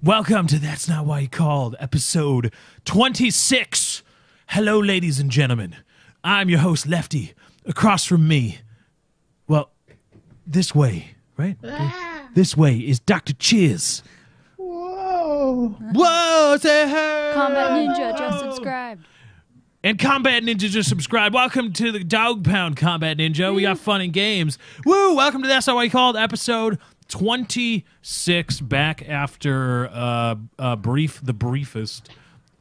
Welcome to That's Not Why You Called, episode 26. Hello, ladies and gentlemen. I'm your host, Lefty. Across from me, well, this way, right? This way is Dr. Chiz. Whoa. Whoa, say hey. Combat Ninja just subscribed. And Combat Ninja just subscribed. Welcome to the Dog Pound, Combat Ninja. We got fun and games. Woo! Welcome to That's Not Why You Called, episode 26, back after the briefest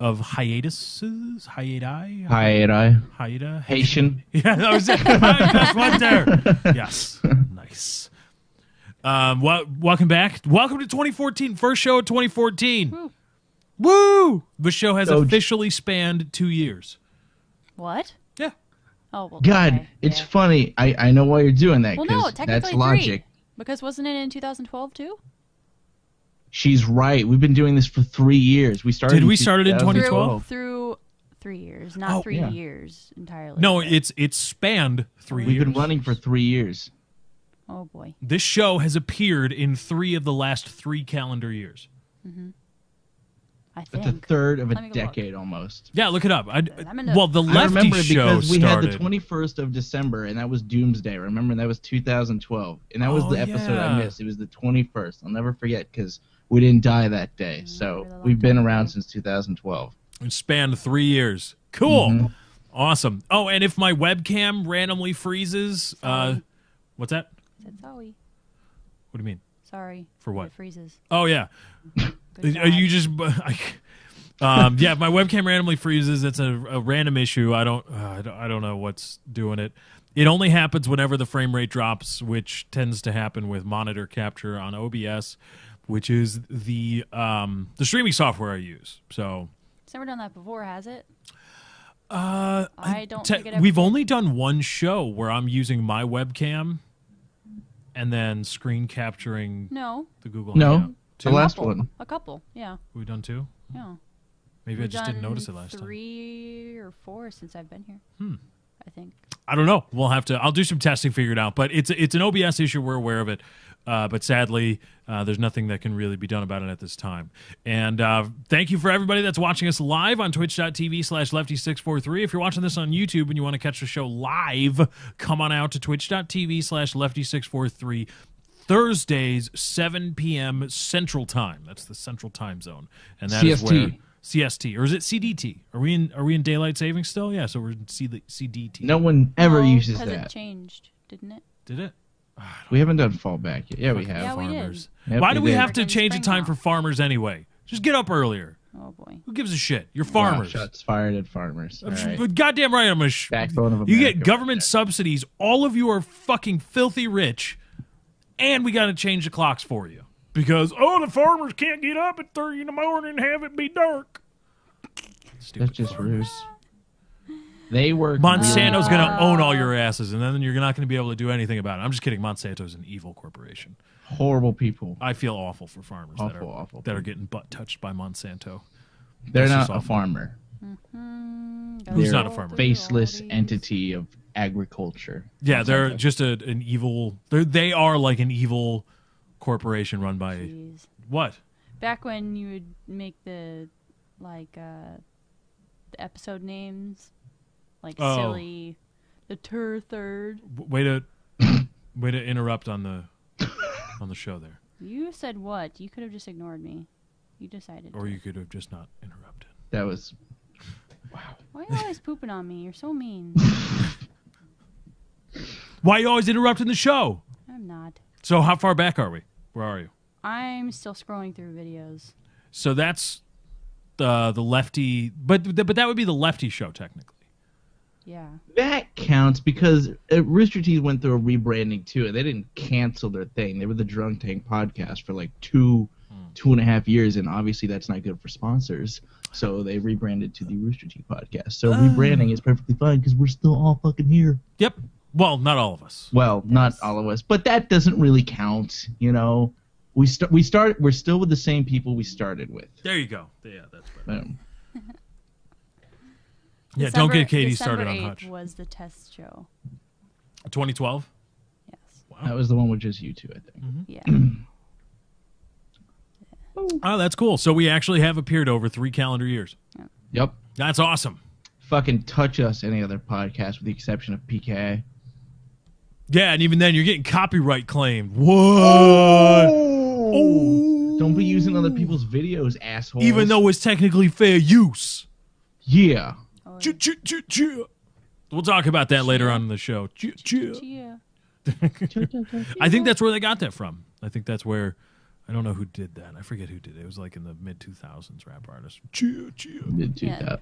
of hiatuses. Hiata. Haitian. Yeah, that was it. That's one there. Yes. Nice. Welcome back. Welcome to 2014. First show of 2014. Woo! The show has officially spanned 2 years. What? Yeah. Oh, well. God, okay. it's funny. I know why you're doing that. Well, no, 'cause technically that's logic. 3. Because wasn't it in 2012 too? She's right. We've been doing this for 3 years. We started. Did we start it in 2012? Through 3 years, not 3 yeah. years entirely. No, it's spanned 3 years. We've been running for 3 years. Oh boy. This show has appeared in 3 of the last 3 calendar years. Mm-hmm. I That's think. a third of a Let me go decade almost. Yeah, look it up. into- The I Lefty remember it show because we had started. the 21st of December, and that was Doomsday. Remember, that was 2012, and that was the episode yeah. I missed. It was the 21st. I'll never forget because we didn't die that day. So really long we've been time around ago. since 2012. It spanned 3 year. Cool. Mhm. Awesome. Oh, and if my webcam randomly freezes, Sorry. what's that? Said sorry. What do you mean? Sorry. For what? It freezes. Oh, yeah. Good Are you God. just... yeah, if my webcam randomly freezes, it's a random issue. I don't know what's doing it. It only happens whenever the frame rate drops, which tends to happen with monitor capture on OBS, which is the streaming software I use. So It's never done that before, has it? I don't think it ever we've did. only done one show where I'm using my webcam and then screen capturing No. the Google No. Hangout. The Two? last Couple. one. A couple. Yeah. We've done 2? Yeah. Maybe I We've just didn't done notice it last time. 3 or 4 since I've been here. I think. I don't know. We'll have to. I'll do some testing, figure it out. But it's an OBS issue. We're aware of it. But sadly, there's nothing that can really be done about it at this time. And thank you for everybody that's watching us live on twitch.tv/lefty643. If you're watching this on YouTube and you want to catch the show live, come on out to twitch.tv/lefty643. Thursdays, 7 p.m. Central Time. That's the Central Time Zone. And that is CST. where... CST, or is it CDT? Are we in daylight savings still? Yeah, so we're in CDT. No one ever No, uses because that. it changed, didn't it? Did it? We haven't done fallback yet. Yeah, we have. Yeah, we did. Farmers. Yep, Why do we did. have to Freaking change the spring time for now. farmers anyway? Just get up earlier. Oh boy. Who gives a shit? You're Wow, farmers. shots fired at farmers. All right. But goddamn right, I'm gonna. Backbone of You America. get government subsidies. All of you are fucking filthy rich, and we got to change the clocks for you because the farmers can't get up at 3 in the morning and have it be dark. Stupid That's just farmers. rude. They work. Monsanto's really going to own all your asses, and then you're not going to be able to do anything about it. I'm just kidding. Monsanto's an evil corporation. horrible people. I feel awful for farmers Awful that are getting butt touched by Monsanto. They're That's just not a awful. farmer. Who's They're not a farmer? Faceless entity of agriculture. Yeah, they're just an evil. They are like an evil corporation run by Jeez. what? Back when you would make the the episode names, like Oh. silly, the third. Way to interrupt on the show there, You said what? You could have just ignored me. You decided. or to. you could have just not interrupted. That was Why are you always pooping on me? You're so mean. Why are you always interrupting the show? I'm not. So how far back are we? Where are you? I'm still scrolling through videos. So that's the lefty, but that would be the lefty show technically. Yeah. that counts because Rooster Teeth went through a rebranding too. They didn't cancel their thing. They were the Drunk Tank podcast for like two and a half years, and obviously that's not good for sponsors. So they rebranded to the Rooster Teeth podcast. So rebranding is perfectly fine because we're still all fucking here. Yep. Well, not all of us. Well, not all of us, but that doesn't really count. You know, we're still with the same people we started with. There you go. Yeah, that's better. Boom. Yeah, don't get Katie December started on 8th Hutch. was the test show. 2012. Yes. Wow. That was the one with just you two, I think. Yeah. Oh, that's cool. So we actually have appeared over 3 calendar years. Yep. That's awesome. Fucking touch us, any other podcast, with the exception of PKA. Yeah, and even then, you're getting copyright claimed. What? Oh. Don't be using other people's videos, assholes. Even though it's technically fair use. Yeah. We'll talk about that later on in the show. Yeah. I think that's where they got that from. I think that's where... I don't know who did that. I forget who did it. It was like in the mid-2000s rap artist. Mid-2000s. Yeah,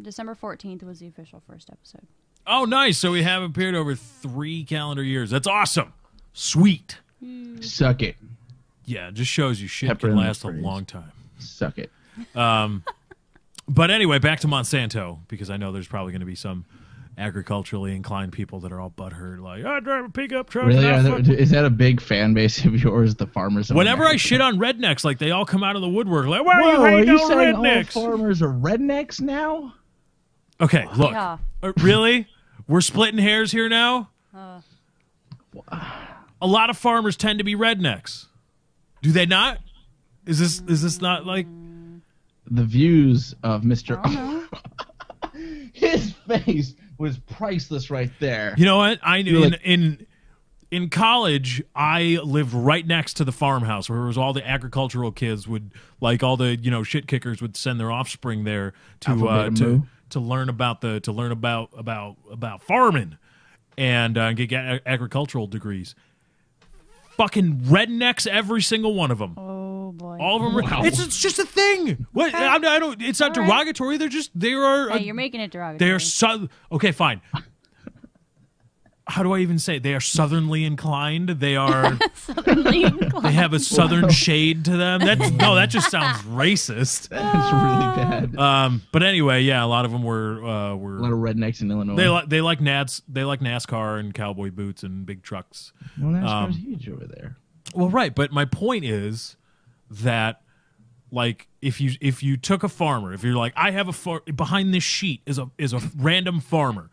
December 14th was the official first episode. Oh, nice. So we have appeared over 3 calendar years. That's awesome. Sweet. Suck it. Yeah, it just shows you shit Pepper can in the last a phrase. long time. Suck it. But anyway, back to Monsanto, because I know there's probably going to be some agriculturally inclined people that are all butthurt, like, I drive a pickup truck. Really? Is that a big fan base of yours, the farmers? Whenever I shit on rednecks, like, they all come out of the woodwork, like, why are you are hating you on saying rednecks? all farmers are rednecks now? Okay, look. Yeah. Really? We're splitting hairs here now? A lot of farmers tend to be rednecks. Do they not? Is this not like... The views of Mr. I don't know. His face was priceless right there. You know what? I knew You're like- in college, I lived right next to the farmhouse where it was all the agricultural kids would, like, all the, you know, shit kickers would send their offspring there to learn about about farming and get agricultural degrees. Fucking rednecks, every single one of them. Oh boy. All of them. Wow. It's just a thing. What? I don't. It's not All right. derogatory. They are. Hey, you're making it derogatory. They are okay. Fine. How do I even say it? They are southernly inclined? They are. Southernly inclined. They have a southern shade to them. That just sounds racist. That's really bad. But anyway, yeah, a lot of them were A lot of rednecks in Illinois. they like NASCAR and cowboy boots and big trucks. Well, NASCAR's huge over there. Well, right, but my point is that, like, if you took a farmer, if you're like, I have behind this sheet is a random farmer,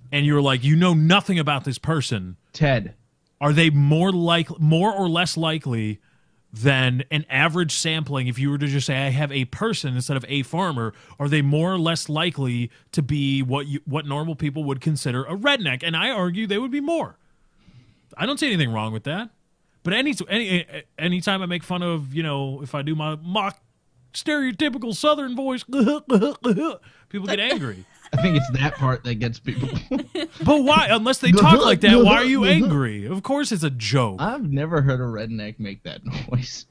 and you're like, you know nothing about this person, Ted. are they more or less likely than an average sampling? If you were to just say, I have a person instead of a farmer, are they more or less likely to be what normal people would consider a redneck? And I argue they would be more. I don't see anything wrong with that. But anytime I make fun of, you know, if I do my mock stereotypical Southern voice, people get angry. I think it's that part that gets people. But why? Unless they talk like that, why are you angry? Of course it's a joke. I've never heard a redneck make that noise.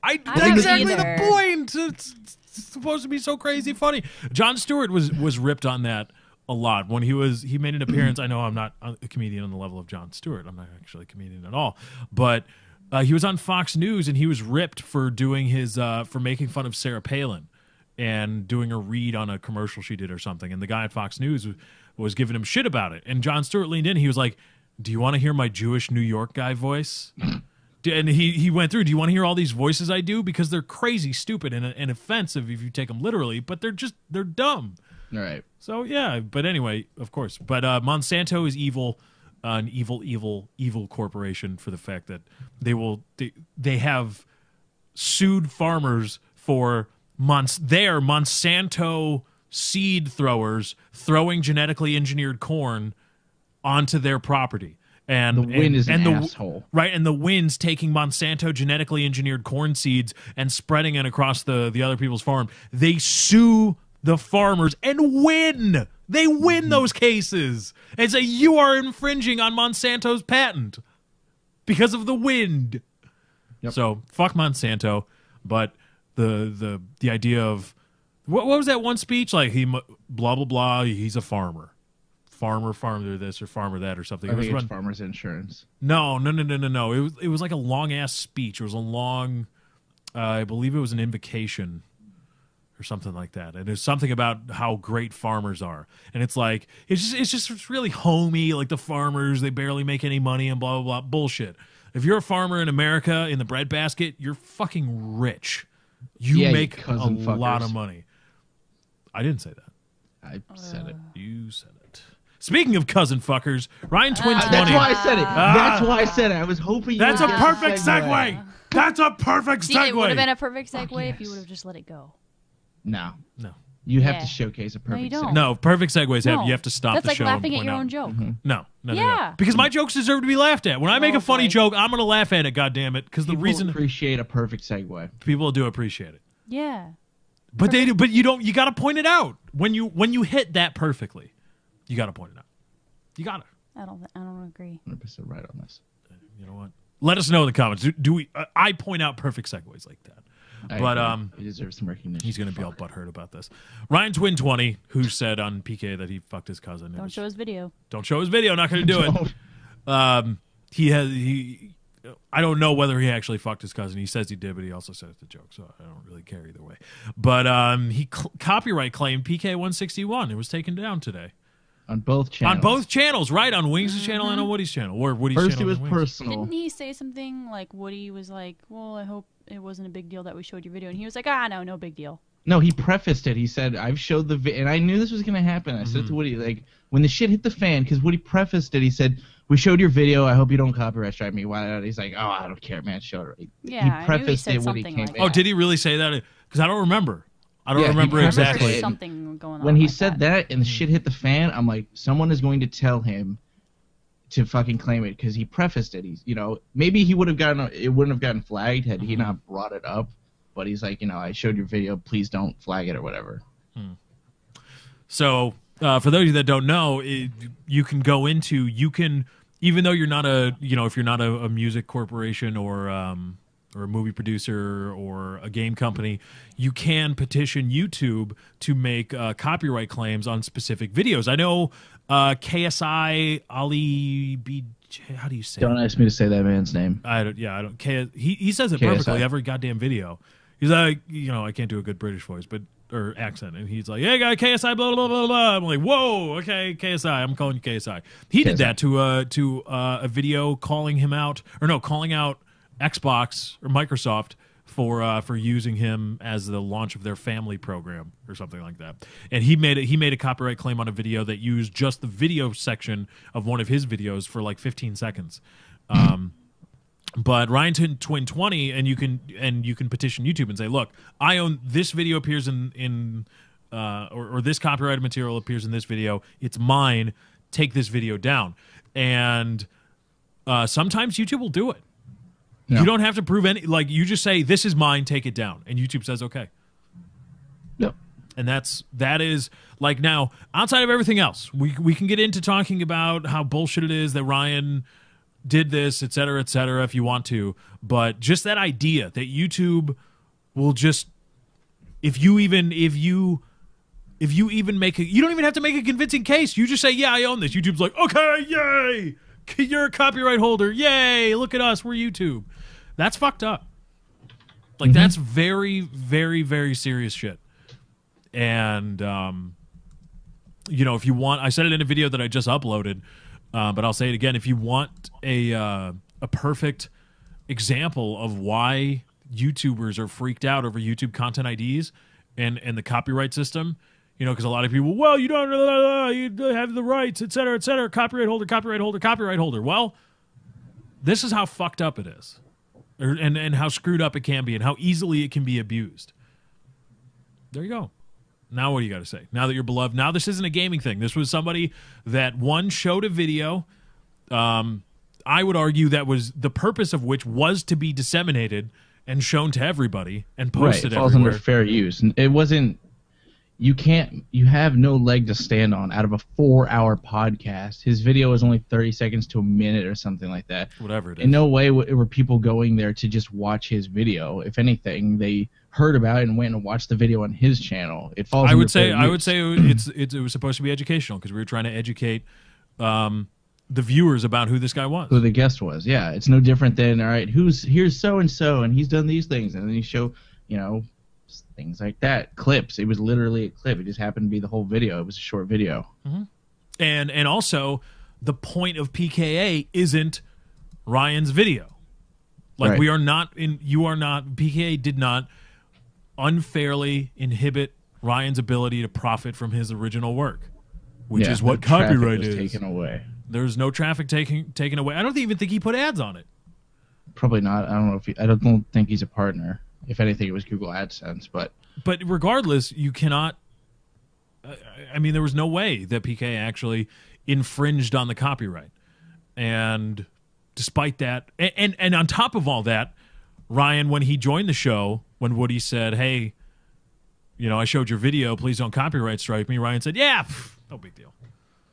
That's haven't exactly either. the point. It's supposed to be so crazy funny. Jon Stewart was ripped on that a lot when he made an appearance. I know I'm not a comedian on the level of Jon Stewart. I'm not actually a comedian at all. But he was on Fox News and he was ripped for doing for making fun of Sarah Palin and doing a read on a commercial she did or something. And the guy at Fox News was giving him shit about it. And Jon Stewart leaned in. He was like, do you want to hear my Jewish New York guy voice? And he went through, do you want to hear all these voices I do? Because they're crazy, stupid, and offensive if you take them literally, but they're dumb. All right. So, yeah, but anyway, of course. But Monsanto is evil, an evil corporation for the fact that they have sued farmers for their Monsanto seed throwers throwing genetically engineered corn onto their property. And The wind is an asshole. Right, and the wind's taking Monsanto genetically engineered corn seeds and spreading it across the other people's farm. They sue the farmers and win. They win those cases and say you are infringing on Monsanto's patent because of the wind. Yep. So fuck Monsanto, but the idea of what was that one speech like? He blah blah blah. He's a farmer. Farmer this or farmer that or something. I think it's farmers insurance. No. It was like a long ass speech. It was a long, I believe it was an invocation or something like that. And it's something about how great farmers are. And it's like it's just really homey. Like the farmers, they barely make any money and blah blah blah bullshit. If you're a farmer in America in the breadbasket, you're fucking rich. You make a lot of money. I didn't say that. I said it. You said it. Speaking of cousin fuckers, Ryan Twin 20. That's why I said it. That's why I said it. I was hoping you That's would a get perfect the segue. That's a perfect See, segue. it would have been a perfect segue Fuck if you yes. would have just let it go. No. No. You have Yeah. to showcase a No, you perfect don't. segue. No, perfect segues have No. you have to stop That's the like show laughing and at point your out. own joke. No. Yeah. Because my jokes deserve to be laughed at. When I make Oh, a funny boy. joke, I'm going to laugh at it, goddammit. Because the People reason appreciate a perfect segue. people do appreciate it. Yeah. But they do, but you don't. You got to point it out when you hit that perfectly. You got to point it out. You got to. I don't agree. 100% right on this. You know what? Let us know in the comments. Do we? I point out perfect segues like that. But he deserves some recognition. he's going to be all butthurt about this. Ryan Twin 20, who said on PK that he fucked his cousin. Don't show his video. Don't show his video. Not going to do it. He I don't know whether he actually fucked his cousin. He says he did, but he also said it's a joke, so I don't really care either way. But he copyright claimed PK 161. It was taken down today. On both channels. On both channels, right? On Wings' channel and on Woody's channel. Or Woody's First, channel it was and Wings'. personal. Didn't he say something like Woody was like, well, I hope it wasn't a big deal that we showed your video? And he was like, no big deal. No, he prefaced it. He said, I've showed the and I knew this was going to happen. I said to Woody, like, when the shit hit the fan, because Woody prefaced it, he said, we showed your video. I hope you don't copyright strike me. Why not? He's like, oh, I don't care, man. Show it. Yeah, I he knew he prefaced said it when he something came like back. Oh, did he really say that? Because I don't remember. I don't Yeah, he remember prefaced exactly. it. Something going on. When he like said that and the shit hit the fan, I'm like, someone is going to tell him to fucking claim it because he prefaced it. He's, maybe he would have it wouldn't have gotten flagged had he not brought it up. But he's like, I showed your video. Please don't flag it or whatever. So, for those of you that don't know, you can even though you're not if you're not a music corporation or a movie producer or a game company, you can petition YouTube to make copyright claims on specific videos. I know KSI Ali B. How do you say? Don't ask me to say that man's name. I don't. He says it KSI. perfectly every goddamn video. He's like, I can't do a good British voice, or accent, and he's like, "Hey, guy, KSI, blah blah blah blah." I'm like, "Whoa, okay, KSI, I'm calling you KSI." He did that to a video calling him out, calling out Xbox or Microsoft for using him as the launch of their family program or something like that. And he made a copyright claim on a video that used just the video section of one of his videos for like 15 seconds. But Ryan Twin 20, and you can petition YouTube and say, look, I own this video appears or this copyrighted material appears in this video. It's mine. Take this video down. And sometimes YouTube will do it. Yeah. You don't have to prove you just say, this is mine, take it down. And YouTube says, okay. Yep. And that is like, now, outside of everything else, we can get into talking about how bullshit it is that Ryan did this, et cetera, if you want to. But just that idea that YouTube will just, if you even make you don't even have to make a convincing case. You just say, yeah, I own this. YouTube's like, okay, yay, you're a copyright holder. Yay, look at us, we're YouTube. That's fucked up. Like, that's very, very, very serious shit. And, if you want, I said it in a video that I just uploaded, but I'll say it again. If you want a perfect example of why YouTubers are freaked out over YouTube content IDs and the copyright system, because a lot of people, well, you don't you have the rights, et cetera, copyright holder. Well, this is how fucked up it is, and how screwed up it can be, and how easily it can be abused. There you go. Now what do you got to say? Now that you're beloved, now this isn't a gaming thing. This was somebody that showed a video. I would argue that was the purpose of which was to be disseminated and shown to everybody and posted It falls everywhere. under fair use. It wasn't. You have no leg to stand on out of a 4-hour podcast. His video is only 30 seconds to a minute or something like that. Whatever it is. In no way were people going there to just watch his video. If anything, they heard about it and went and watched the video on his channel. It falls. I under would say fair use. it was supposed to be educational because we were trying to educate the viewers about who this guy was. Who the guest was. Yeah, it's no different than, all right, here's so and so and he's done these things, and then you show, things like that, clips. It was literally a clip. It just happened to be the whole video. It was a short video. And also, the point of PKA isn't Ryan's video. Like, Right. we are not in. You are not. PKA did not unfairly inhibit Ryan's ability to profit from his original work, which Yeah, is what the traffic copyright was is. taken away. There's no traffic taken away. I don't even think he put ads on it. Probably not. I don't know if I don't think he's a partner. If anything, it was Google AdSense. But regardless, you cannot. I mean, there was no way that PK actually infringed on the copyright, and despite that, and on top of all that, Ryan, when he joined the show, when Woody said, "Hey, you know, I showed your video. Please don't copyright strike me," Ryan said, "Yeah, no big deal."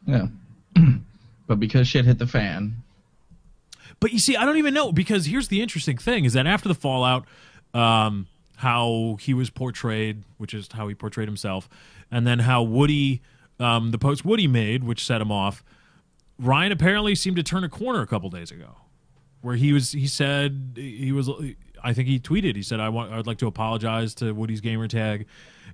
Yeah, but because shit hit the fan. But you see, I don't even know, because here's the interesting thing: is that after the fallout, how he was portrayed, which is how he portrayed himself, and then how Woody, the post Woody made, which set him off. Ryan apparently seemed to turn a corner a couple days ago, where he said I think he tweeted, he said, I'd like to apologize to Woody's gamer tag,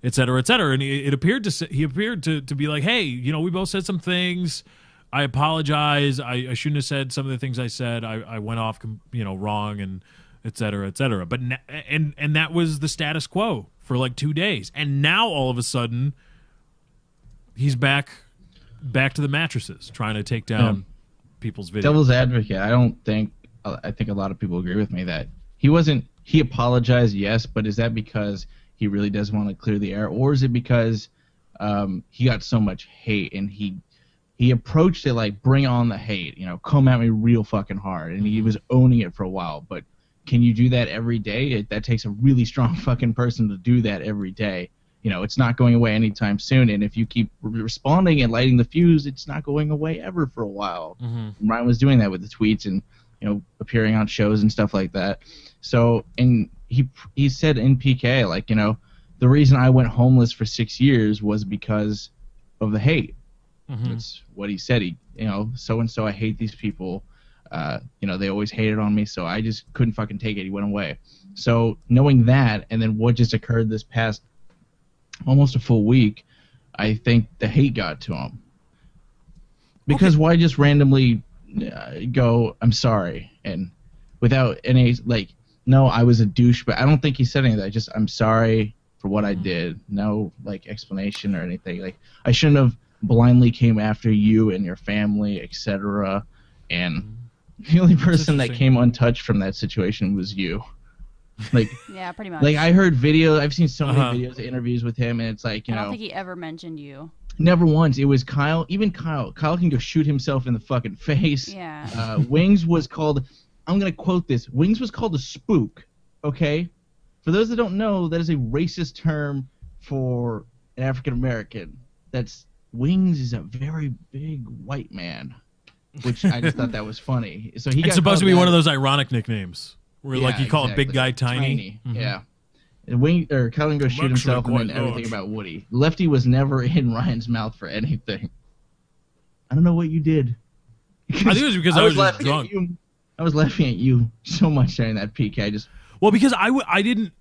et cetera, and it appeared to be like, hey, you know, we both said some things. I apologize. I shouldn't have said some of the things I said. I went off, you know, wrong, and et cetera, et cetera. But and that was the status quo for like 2 days, and now all of a sudden he's back to the mattresses, trying to take down people's videos. Devil's advocate. I think a lot of people agree with me that he apologized, yes, but is that because he really does want to clear the air, or is it because he got so much hate and he approached it like, bring on the hate, you know, come at me real fucking hard, and he was owning it for a while. But can you do that every day? That takes a really strong fucking person to do that every day. You know, it's not going away anytime soon, and if you keep responding and lighting the fuse, it's not going away ever for a while. Ryan was doing that with the tweets and, you know, appearing on shows and stuff like that. So, and he said in PK, like, you know, the reason I went homeless for 6 years was because of the hate. That's what he said. He, you know, so and so, I hate these people. You know, they always hated on me, so I just couldn't fucking take it. He went away. So knowing that, and then what just occurred this past almost a full week, I think the hate got to him. Because why just randomly go, I'm sorry, and without any, like, no, I was a douche, but I don't think he said any of that. Just, I'm sorry for what I did. No, like, explanation or anything. Like, I shouldn't have blindly came after you and your family, etc. And the only person that came untouched from that situation was you. Like, yeah, pretty much. Like, I heard videos, I've seen so many videos, interviews with him, and it's like, you know, I don't think he ever mentioned you. Never once. It was Kyle. Even Kyle. Kyle can go shoot himself in the fucking face. Yeah. Wings was called, I'm going to quote this, Wings was called a spook, okay? For those that don't know, that is a racist term for an African American. Wings is a very big white man, which I just thought that was funny. So it's supposed to be one of those ironic nicknames where, like, you call a big guy tiny. Yeah. And Kyle can go shoot himself and then everything about Woody. Lefty was never in Ryan's mouth for anything. I don't know what you did. I think it was because I was just drunk. I was laughing at you so much during that PK. Well, because I didn't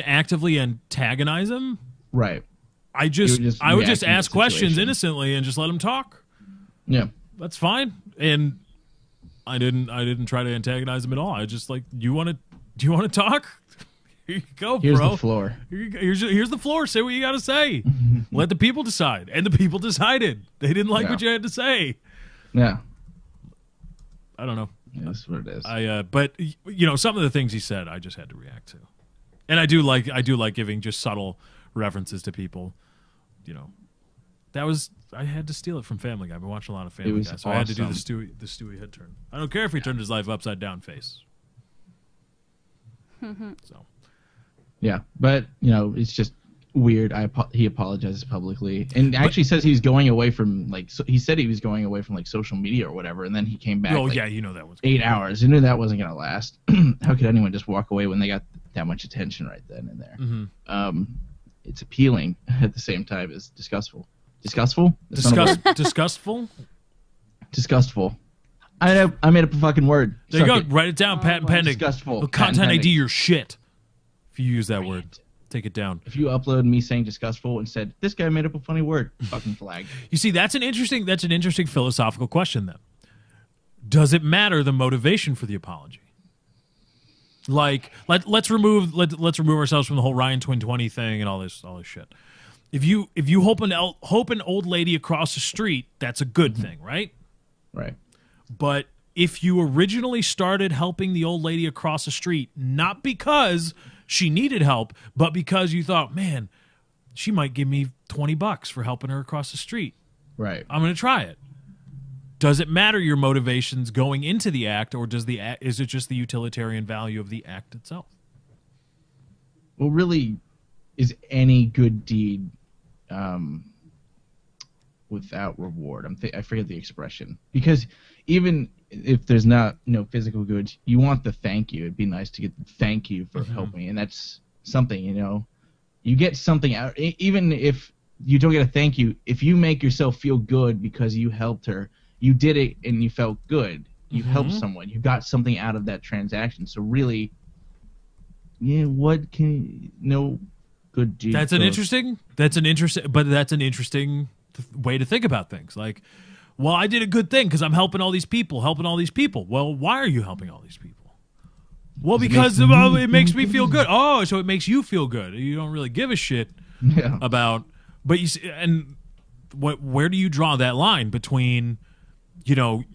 actively antagonize him. Right. I would just ask questions innocently and just let him talk. Yeah, that's fine. And I didn't try to antagonize him at all. I just, like, do you want to talk? Here you go, Here's bro. The floor. Here's the floor. Say what you got to say. Let the people decide. And the people decided. They didn't like what you had to say. Yeah. I don't know. Yeah, that's what it is. But, you know, some of the things he said, I just had to react to. And I do like giving just subtle references to people. You know, I had to steal it from Family Guy. I've been watching a lot of Family Guy, so I had to do the Stewie head turn. I don't care if he turned his life upside down face. So. Yeah, but, you know, it's just weird. He apologizes publicly, and actually says he's going away from, like, he said he was going away from, like, social media or whatever, and then he came back. Oh, yeah, you know that was 8 hours. You knew that wasn't gonna last. How could anyone just walk away when they got that much attention right then and there? It's appealing at the same time as disgustful. Disgustful? Disgustful? Disgustful. I made up a fucking word. There you go. Write it down. Patent pending. Disgustful. Content ID your shit. If you use that word, take it down. If you upload me saying disgustful and said, this guy made up a funny word, fucking flag. You see, that's an interesting philosophical question then. Does it matter the motivation for the apology? Like, let's remove ourselves from the whole Ryan Twin 20 thing and all this shit. If you hope an old lady across the street, that's a good thing, right? Right. But if you originally started helping the old lady across the street, not because she needed help, but because you thought, man, she might give me $20 for helping her across the street. Right. I'm going to try it. Does it matter your motivations going into the act, or is it just the utilitarian value of the act itself? Well, really, is any good deed without reward? I forget the expression. Because even if there's not physical goods, you want the thank you. It'd be nice to get the thank you for helping, and that's something, You get something out, even if you don't get a thank you. If you make yourself feel good because you helped her, you did it and you felt good. You helped someone. You got something out of that transaction. So really, what can good deed? That's an interesting way to think about things. Like, well, I did a good thing because I'm helping all these people. Well, why are you helping all these people? Well, because it makes me feel good. Oh, so it makes you feel good. You don't really give a shit about. But you see, and where do you draw that line between,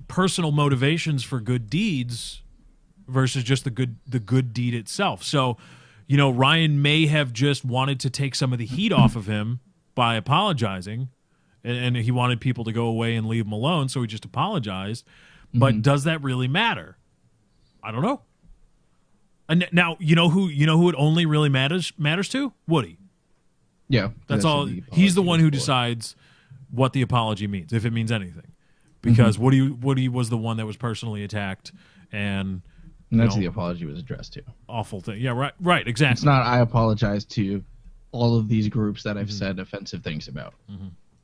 personal motivations for good deeds versus just the good deed itself? So, Ryan may have just wanted to take some of the heat off of him by apologizing, and he wanted people to go away and leave him alone, so he just apologized. But does that really matter? I don't know. And now who it only really matters to? Woody. Yeah, that's all. He's the one who decides what the apology means, if it means anything, because Woody was the one that was personally attacked, and that's who the apology was addressed to. Awful thing. Yeah, right, exactly. It's not I apologize to all of these groups that I've said offensive things about,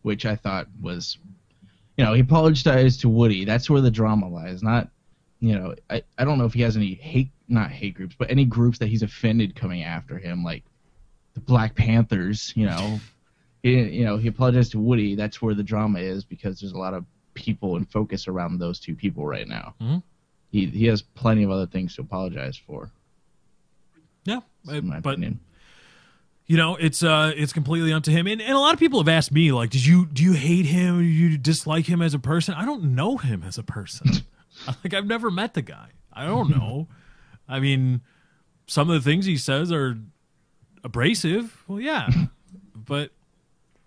which I thought was, he apologized to Woody. That's where the drama lies. Not, I don't know if he has any not hate groups, but any groups that he's offended coming after him, like the Black Panthers. He apologized to Woody. That's where the drama is, because there's a lot of people and focus around those two people right now. He has plenty of other things to apologize for. Yeah, in my opinion. It's completely up to him. And a lot of people have asked me, like, do you hate him? Do you dislike him as a person? I don't know him as a person. Like, I've never met the guy. I don't know. I mean, some of the things he says are abrasive. Well, yeah, but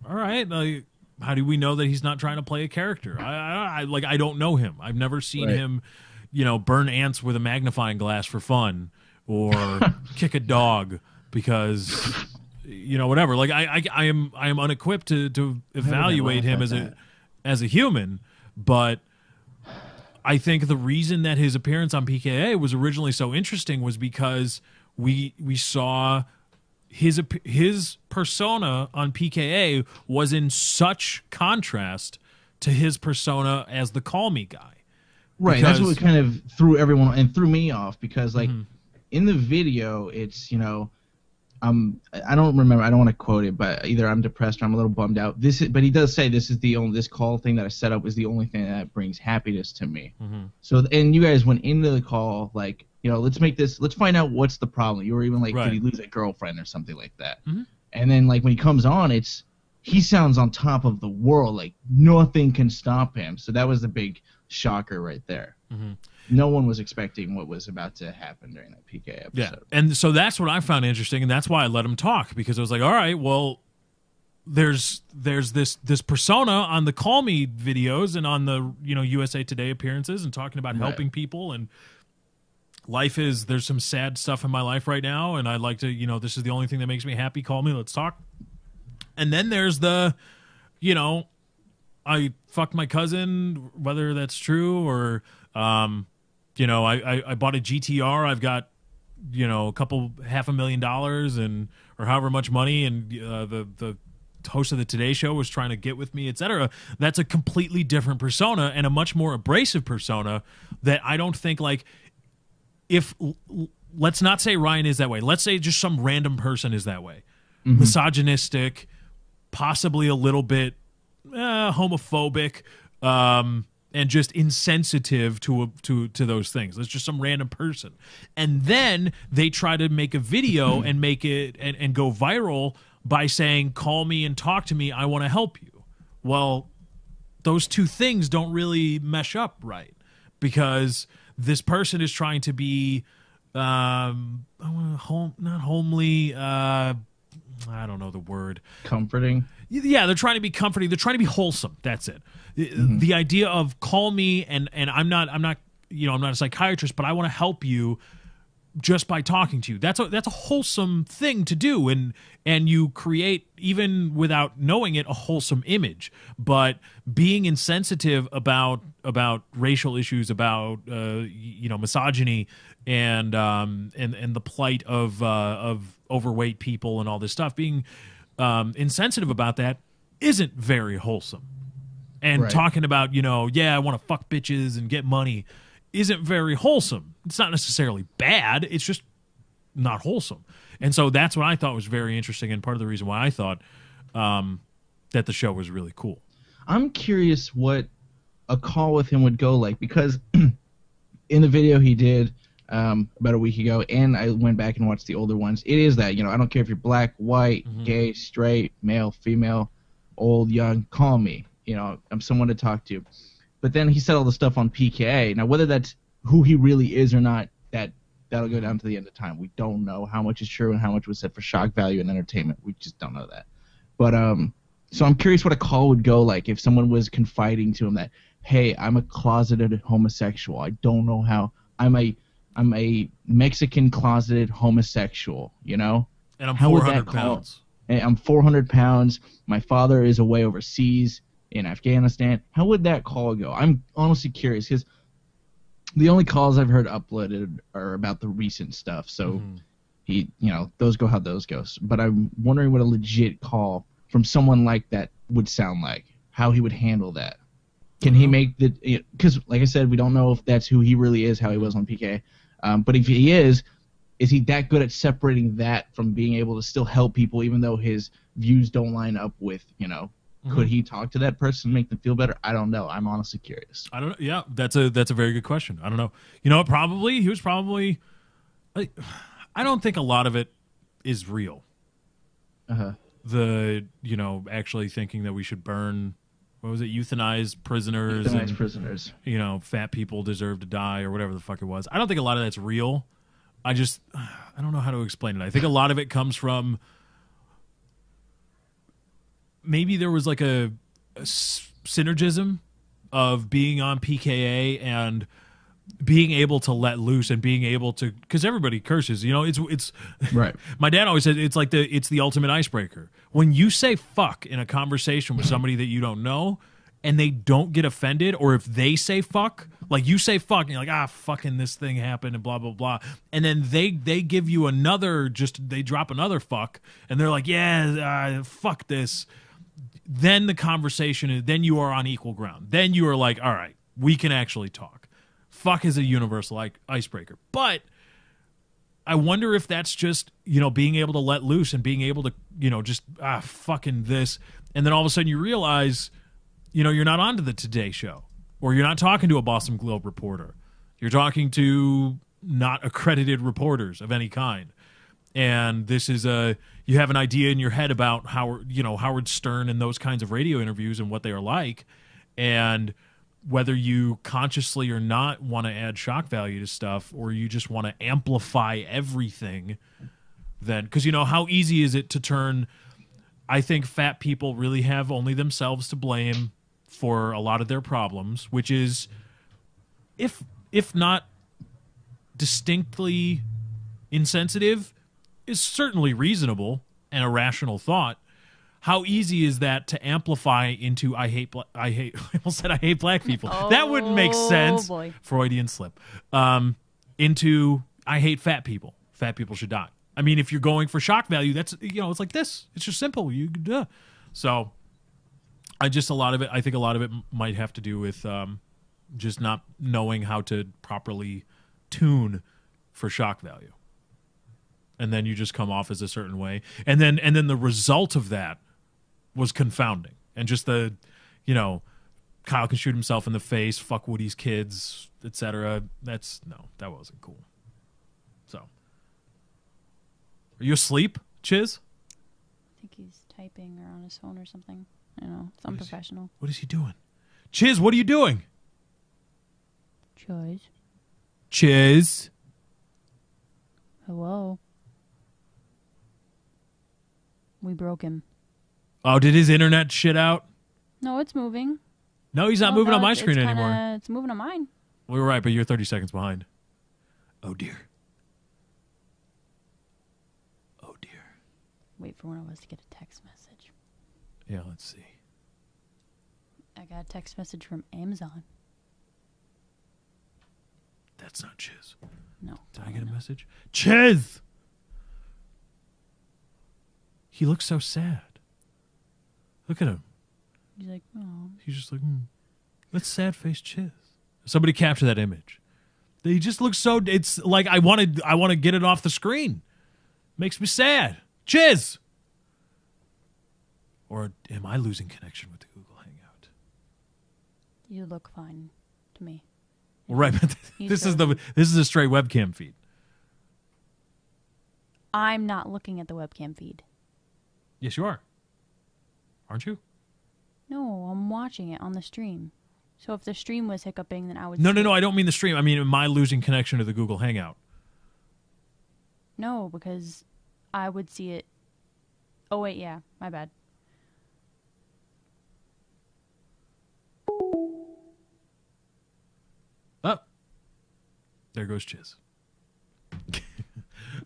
all right. Like, how do we know that he's not trying to play a character? I don't know him. I've never seen him, burn ants with a magnifying glass for fun, or kick a dog because, whatever. Like, I am unequipped to evaluate him as a human, but I think the reason that his appearance on PKA was originally so interesting was because we saw his persona on PKA was in such contrast to his persona as the Call Me guy. Right, that's what kind of threw everyone and threw me off, because like in the video it's I don't remember, I don't want to quote it, but either I'm depressed or I'm a little bummed out. But he does say this call thing that I set up is the only thing that brings happiness to me. So, and you guys went into the call like, let's find out what's the problem. You were even like, did he lose a girlfriend or something like that? And then like when he comes on, he sounds on top of the world, like nothing can stop him. So that was the big shocker right there. No one was expecting what was about to happen during that PK episode. Yeah, and so that's what I found interesting, and that's why I let him talk, because I was like, all right, well, there's this persona on the Call Me videos and on the USA Today appearances and talking about helping people, and there's some sad stuff in my life right now, and I'd like to, this is the only thing that makes me happy. Call me, let's talk. And then there's the, I fucked my cousin, whether that's true or. I bought a GTR. I've got, a couple $500,000 and or however much money, and the host of the Today Show was trying to get with me, etc. That's a completely different persona and a much more abrasive persona that I don't think let's not say Ryan is that way. Let's say just some random person is that way, misogynistic, possibly a little bit homophobic. And just insensitive to those things. It's just some random person. And then they try to make a video and make it and go viral by saying, call me and talk to me, I want to help you. Well, those two things don't really mesh up right. because this person is trying to be not homely. I don't know the word. Comforting. Yeah, they're trying to be comforting. They're trying to be wholesome. That's it. The idea of call me and I'm not I'm not a psychiatrist, but I want to help you just by talking to you. That's a wholesome thing to do, and you create, even without knowing it, a wholesome image. But being insensitive about racial issues, about misogyny and the plight of overweight people and all this stuff, being insensitive about that isn't very wholesome. And Right. talking about, I want to fuck bitches and get money isn't very wholesome. It's not necessarily bad. It's just not wholesome. And so that's what I thought was very interesting, and part of the reason why I thought that the show was really cool. I'm curious what a call with him would go like, because in the video he did about a week ago, and I went back and watched the older ones, it is that, I don't care if you're black, white, gay, straight, male, female, old, young, call me. I'm someone to talk to. But then he said all the stuff on PKA. Now, whether that's who he really is or not, that'll go down to the end of time. We don't know how much is true and how much was said for shock value and entertainment. We just don't know that. But so I'm curious what a call would go like if someone was confiding to him that, hey, I'm a closeted homosexual. I don't know how. I'm a Mexican closeted homosexual. And I'm How would 400 that call? pounds. And I'm 400 pounds. My father is away overseas in Afghanistan. How would that call go? I'm honestly curious, because the only calls I've heard uploaded are about the recent stuff. So those go how those goes. But I'm wondering what a legit call from someone like that would sound like, how he would handle that. Can he make the, because like I said, we don't know if that's who he really is, how he was on PK. But if he is he that good at separating that from being able to still help people even though his views don't line up with, could he talk to that person and make them feel better? I don't know. I'm honestly curious. I don't know. Yeah, that's a very good question. I don't know. He was probably. I don't think a lot of it is real. The actually thinking that we should burn, what was it, euthanize prisoners. Euthanize prisoners. Fat people deserve to die or whatever the fuck it was. I don't think a lot of that's real. I don't know how to explain it. I think a lot of it comes from. Maybe there was like a synergism of being on PKA and being able to let loose and being able to, because everybody curses, it's right. My dad always said it's the ultimate icebreaker. When you say fuck in a conversation with somebody that you don't know and they don't get offended, or if they say fuck, like you say fuck and you're like, fucking this thing happened and blah blah blah, and then they give you they drop another fuck and they're like, fuck this. Then the conversation is, then you are on equal ground. Then you are like, all right, we can actually talk. Fuck is a universal icebreaker. But I wonder if that's just, being able to let loose and being able to, just, fucking this. And then all of a sudden you realize, you're not onto the Today Show, or you're not talking to a Boston Globe reporter. You're talking to not accredited reporters of any kind. And this is you have an idea in your head about Howard Stern and those kinds of radio interviews and what they are like, and whether you consciously or not want to add shock value to stuff, or you just want to amplify everything. Then, because how easy is it to turn? I think fat people really have only themselves to blame for a lot of their problems, which is, if not distinctly insensitive, is certainly reasonable and a rational thought. How easy is that to amplify into I almost said I hate black people. That wouldn't make sense. Boy. Freudian slip. Into I hate fat people. Fat people should die. I mean, if you're going for shock value, that's, it's like this. It's just simple. So I think a lot of it might have to do with just not knowing how to properly tune for shock value. And then you just come off as a certain way. And then the result of that was confounding. And just the, Kyle can shoot himself in the face, fuck Woody's kids, etc. That wasn't cool. So, are you asleep, Chiz? I think he's typing or on his phone or something. I don't know. It's unprofessional. What is he doing? Chiz, what are you doing? Chiz. Choice. Chiz. Hello. We broke him. Oh, did his internet shit out? No, it's moving. No, he's not moving on my screen anymore. It's moving on mine. We were right, but you're 30 seconds behind. Oh, dear. Oh, dear. Wait for one of us to get a text message. Yeah, let's see. I got a text message from Amazon. That's not Chiz. No. Did I get a message? Chiz! He looks so sad. Look at him. He's like, oh. He's just like, let's sad face Chiz. Somebody capture that image. He just looks so. It's like I want to get it off the screen. Makes me sad. Chiz. Or am I losing connection with the Google Hangout? You look fine to me. Well, right, but this is a straight webcam feed. I'm not looking at the webcam feed. Yes, you are. Aren't you? No, I'm watching it on the stream. So if the stream was hiccuping, then I would. No. I don't mean the stream. I mean, am I losing connection to the Google Hangout? No, because I would see it. Oh wait, yeah, my bad. Oh, there goes Chiz.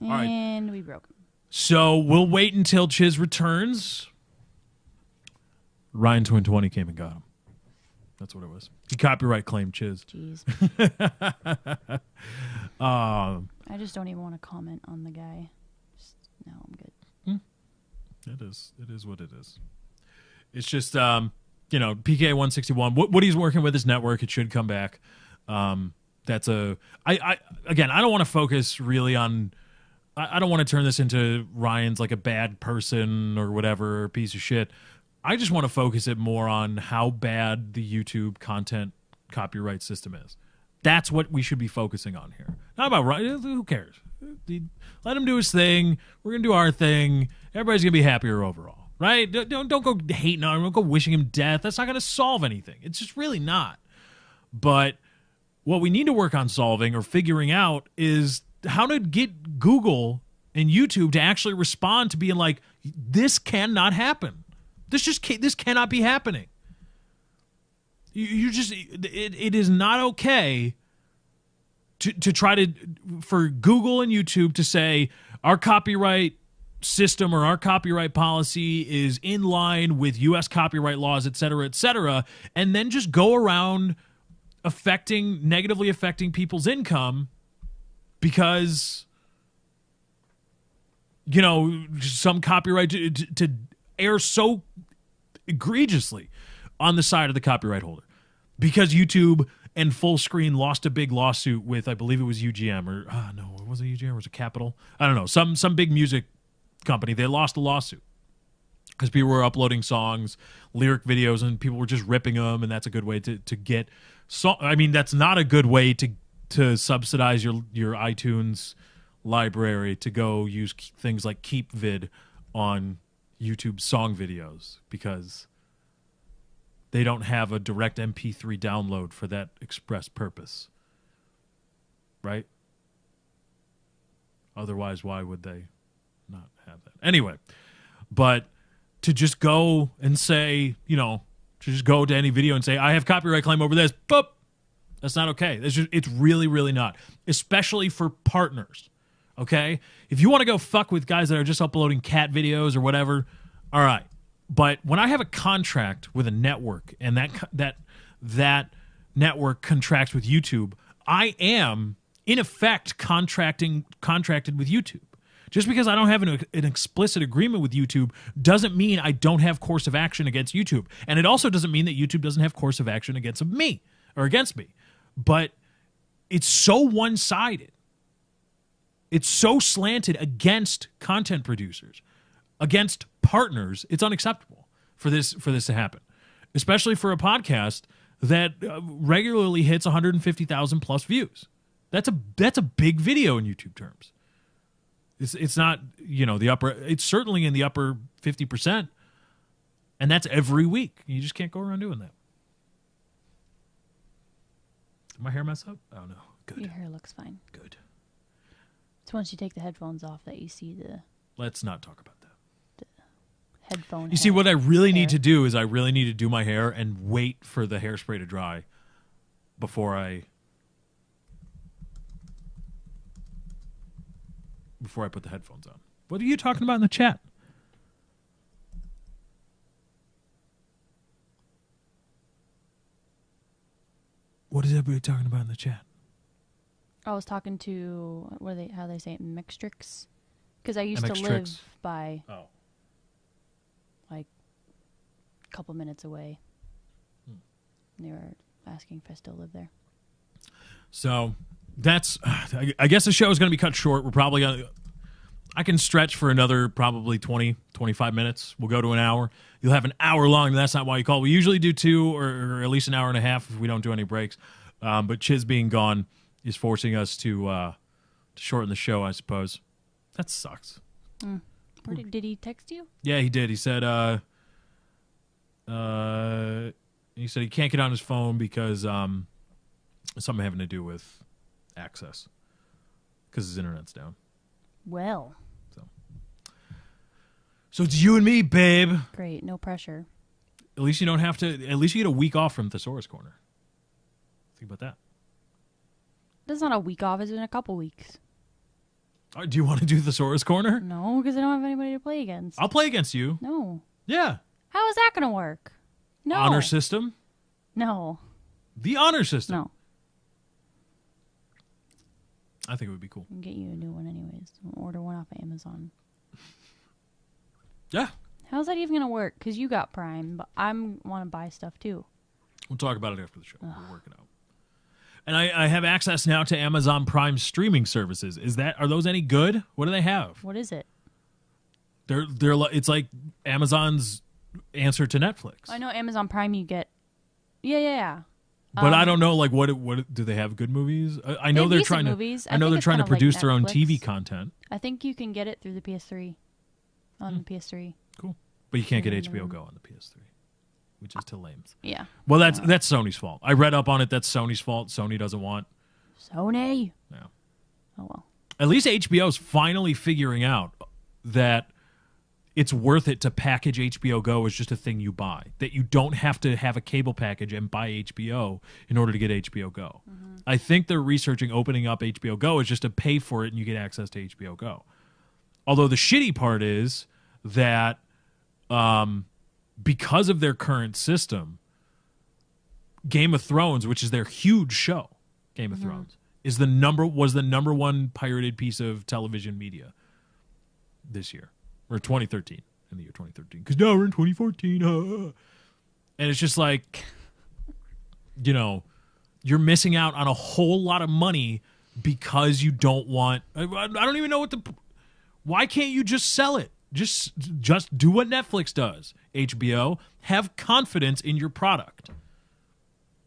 All right. And we broke him. So we'll wait until Chiz returns. Ryan Twin 20 came and got him. That's what it was. He copyright claimed Chiz. Jeez. I just don't even want to comment on the guy. No, I'm good. It is what it is. It's just, PK 161. What he's working with his network. It should come back. That's a. I don't want to focus really on. I don't want to turn this into Ryan's like a bad person or whatever, piece of shit. I just want to focus it more on how bad the YouTube content copyright system is. That's what we should be focusing on here. Not about Ryan. Who cares? Let him do his thing. We're going to do our thing. Everybody's going to be happier overall, right? Don't go hating on him. Don't go wishing him death. That's not going to solve anything. It's just really not. But what we need to work on solving or figuring out is how to get Google and YouTube to actually respond to being like, this cannot happen. This cannot be happening. It is not okay to try for Google and YouTube to say our copyright system or our copyright policy is in line with U.S. copyright laws, et cetera, and then just go around negatively affecting people's income because, some copyright to air so egregiously on the side of the copyright holder because YouTube and Fullscreen lost a big lawsuit with, I believe it was UGM or no, it wasn't UGM, it was a Capital. I don't know, some big music company. They lost a lawsuit because people were uploading songs, lyric videos, and people were just ripping them, and that's a good way to get. That's not a good way to subsidize your iTunes library to go use things like KeepVid on YouTube song videos because they don't have a direct MP3 download for that express purpose. Right? Otherwise, why would they not have that? Anyway, but to just go and say, to just go to any video and say, I have copyright claim over this, boop, that's not okay. It's really, really not. Especially for partners. Okay? If you want to go fuck with guys that are just uploading cat videos or whatever, all right. But when I have a contract with a network and that network contracts with YouTube, I am, in effect, contracted with YouTube. Just because I don't have an explicit agreement with YouTube doesn't mean I don't have course of action against YouTube. And it also doesn't mean that YouTube doesn't have course of action against me. But it's so one-sided. It's so slanted against content producers, against partners. It's unacceptable for this to happen, especially for a podcast that regularly hits 150,000 plus views. That's a big video in YouTube terms. It's not the upper. It's certainly in the upper 50%, and that's every week. You just can't go around doing that. Did my hair mess up? Oh, no. Good. Your hair looks fine. Good. It's once you take the headphones off that you see the Let's not talk about that. headphone. You see, what I really hair. need to do is I really need to do my hair and wait for the hairspray to dry before I put the headphones on. What are you talking about in the chat? What is everybody talking about in the chat? I was talking to how they say it, Mixtrix, because I used to MXtrix. live by Oh. like a couple minutes away. They were asking if I still live there. So that's, I guess the show is going to be cut short. We're probably going to, I can stretch for another probably 20, 25 minutes. We'll go to an hour. You'll have an hour long, and that's not why you call. We usually do 2 or at least an hour and a half if we don't do any breaks. But Chiz being gone is forcing us to shorten the show, I suppose. That sucks. Did he text you? Yeah, he did. He said he can't get on his phone because something having to do with access because his internet's down. Well, so it's you and me, babe. great. No pressure. At least you don't have to. At least you get a week off from Thesaurus Corner. Think about that. That's not a week off. It's been a couple weeks. Do you want to do Thesaurus Corner? No, because I don't have anybody to play against. I'll play against you. No. Yeah. How is that going to work? No. Honor system. No. The honor system. No. I think it would be cool. I can get you a new one anyways. Order one off of Amazon. Yeah. How's that even going to work? Because you got Prime, but I want to buy stuff too. We'll talk about it after the show. We'll work it out. And I have access now to Amazon Prime streaming services. Are those any good? What do they have? What is it? It's like Amazon's answer to Netflix. I know Amazon Prime you get. Yeah. But I don't know, like, what do they have good movies? I know they're trying to. Movies. I know they're it's trying to kind of like produce their own Netflix. TV content. I think you can get it through the PS3. On the PS3. Cool, but you can't get HBO Go on the PS3, which is to lames. Yeah. Well, that's Sony's fault. I read up on it. That's Sony's fault. Sony doesn't want. Sony. Yeah. Oh well. At least HBO's finally figuring out that it's worth it to package HBO Go as just a thing you buy. That you don't have to have a cable package and buy HBO in order to get HBO Go. Mm-hmm. I think they're researching opening up HBO Go is just to pay for it and you get access to HBO Go. Although the shitty part is that because of their current system, Game of Thrones, which is their huge show, Game of Thrones, was the number one pirated piece of television media this year. Or 2013, in the year 2013. Because now we're in 2014. And it's just like, you're missing out on a whole lot of money because you don't want... I don't even know what why can't you just sell it? Just do what Netflix does. HBO, have confidence in your product